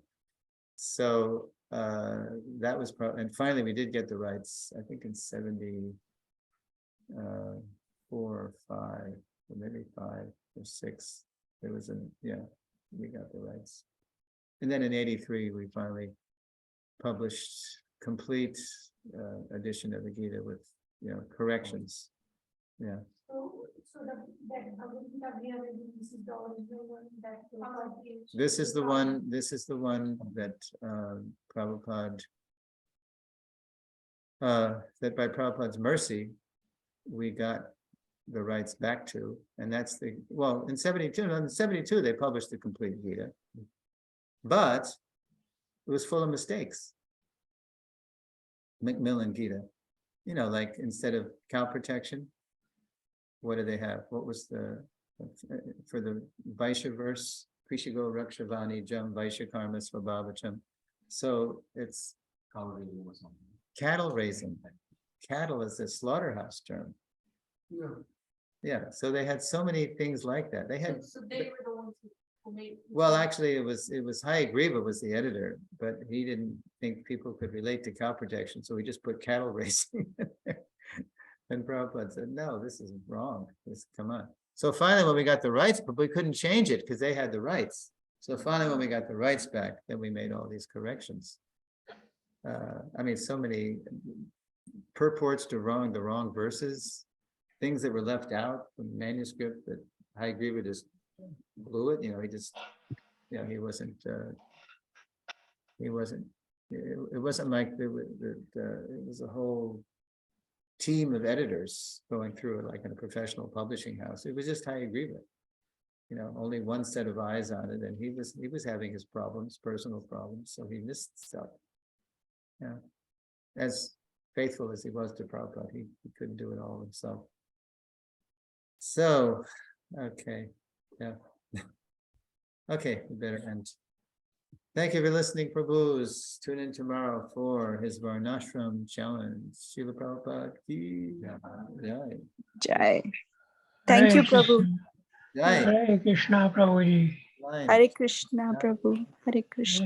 So that was and finally we did get the rights. I think in 74 or 5, or maybe 5 or 6. There was we got the rights. And then in 83, we finally published complete edition of the Gita with, you know, corrections. Yeah. So that Bhagavad Gita we are reading, this is the original one that This is the one that Prabhupada, that by Prabhupada's mercy, we got the rights back to, and that's in 72 they published the complete Gita, but it was full of mistakes. Macmillan Gita, you know, like instead of cow protection, what do they have? What was for the Vaishya verse? Krishigo Rakshavani Jam Vaishya Karma Svabhavacham. So it's cattle raising. Cattle is a slaughterhouse term. Yeah. Yeah, so they had so many things like that. They had. So they were the ones who made. Well, actually, it was Hayagriva was the editor, but he didn't think people could relate to cow protection, so he just put cattle racing in there. And Prabhupada said, no, this is wrong. Come on. So finally, when we got the rights, but we couldn't change it because they had the rights. So finally, when we got the rights back, then we made all these corrections. I mean, so many purports to the wrong verses, things that were left out from the manuscript that Hayagriva just blew it. You know, he just, you know, it wasn't like it was a whole team of editors going through it like in a professional publishing house. It was just Hayagriva, you know, only one set of eyes on it, and he was having his problems, personal problems, so he missed stuff. Yeah, as faithful as he was to Prabhupada, he couldn't do it all himself. So, okay, yeah. Okay, we better end. Thank you for listening, Prabhus. Tune in tomorrow for his Varnashram challenge. Srila Prabhupada ki jai. Jai. Thank you, Hare Prabhu. Krishna. Jai. Hare Krishna, Prabhuji. Fine. Hare Krishna, Prabhu. Hare Krishna.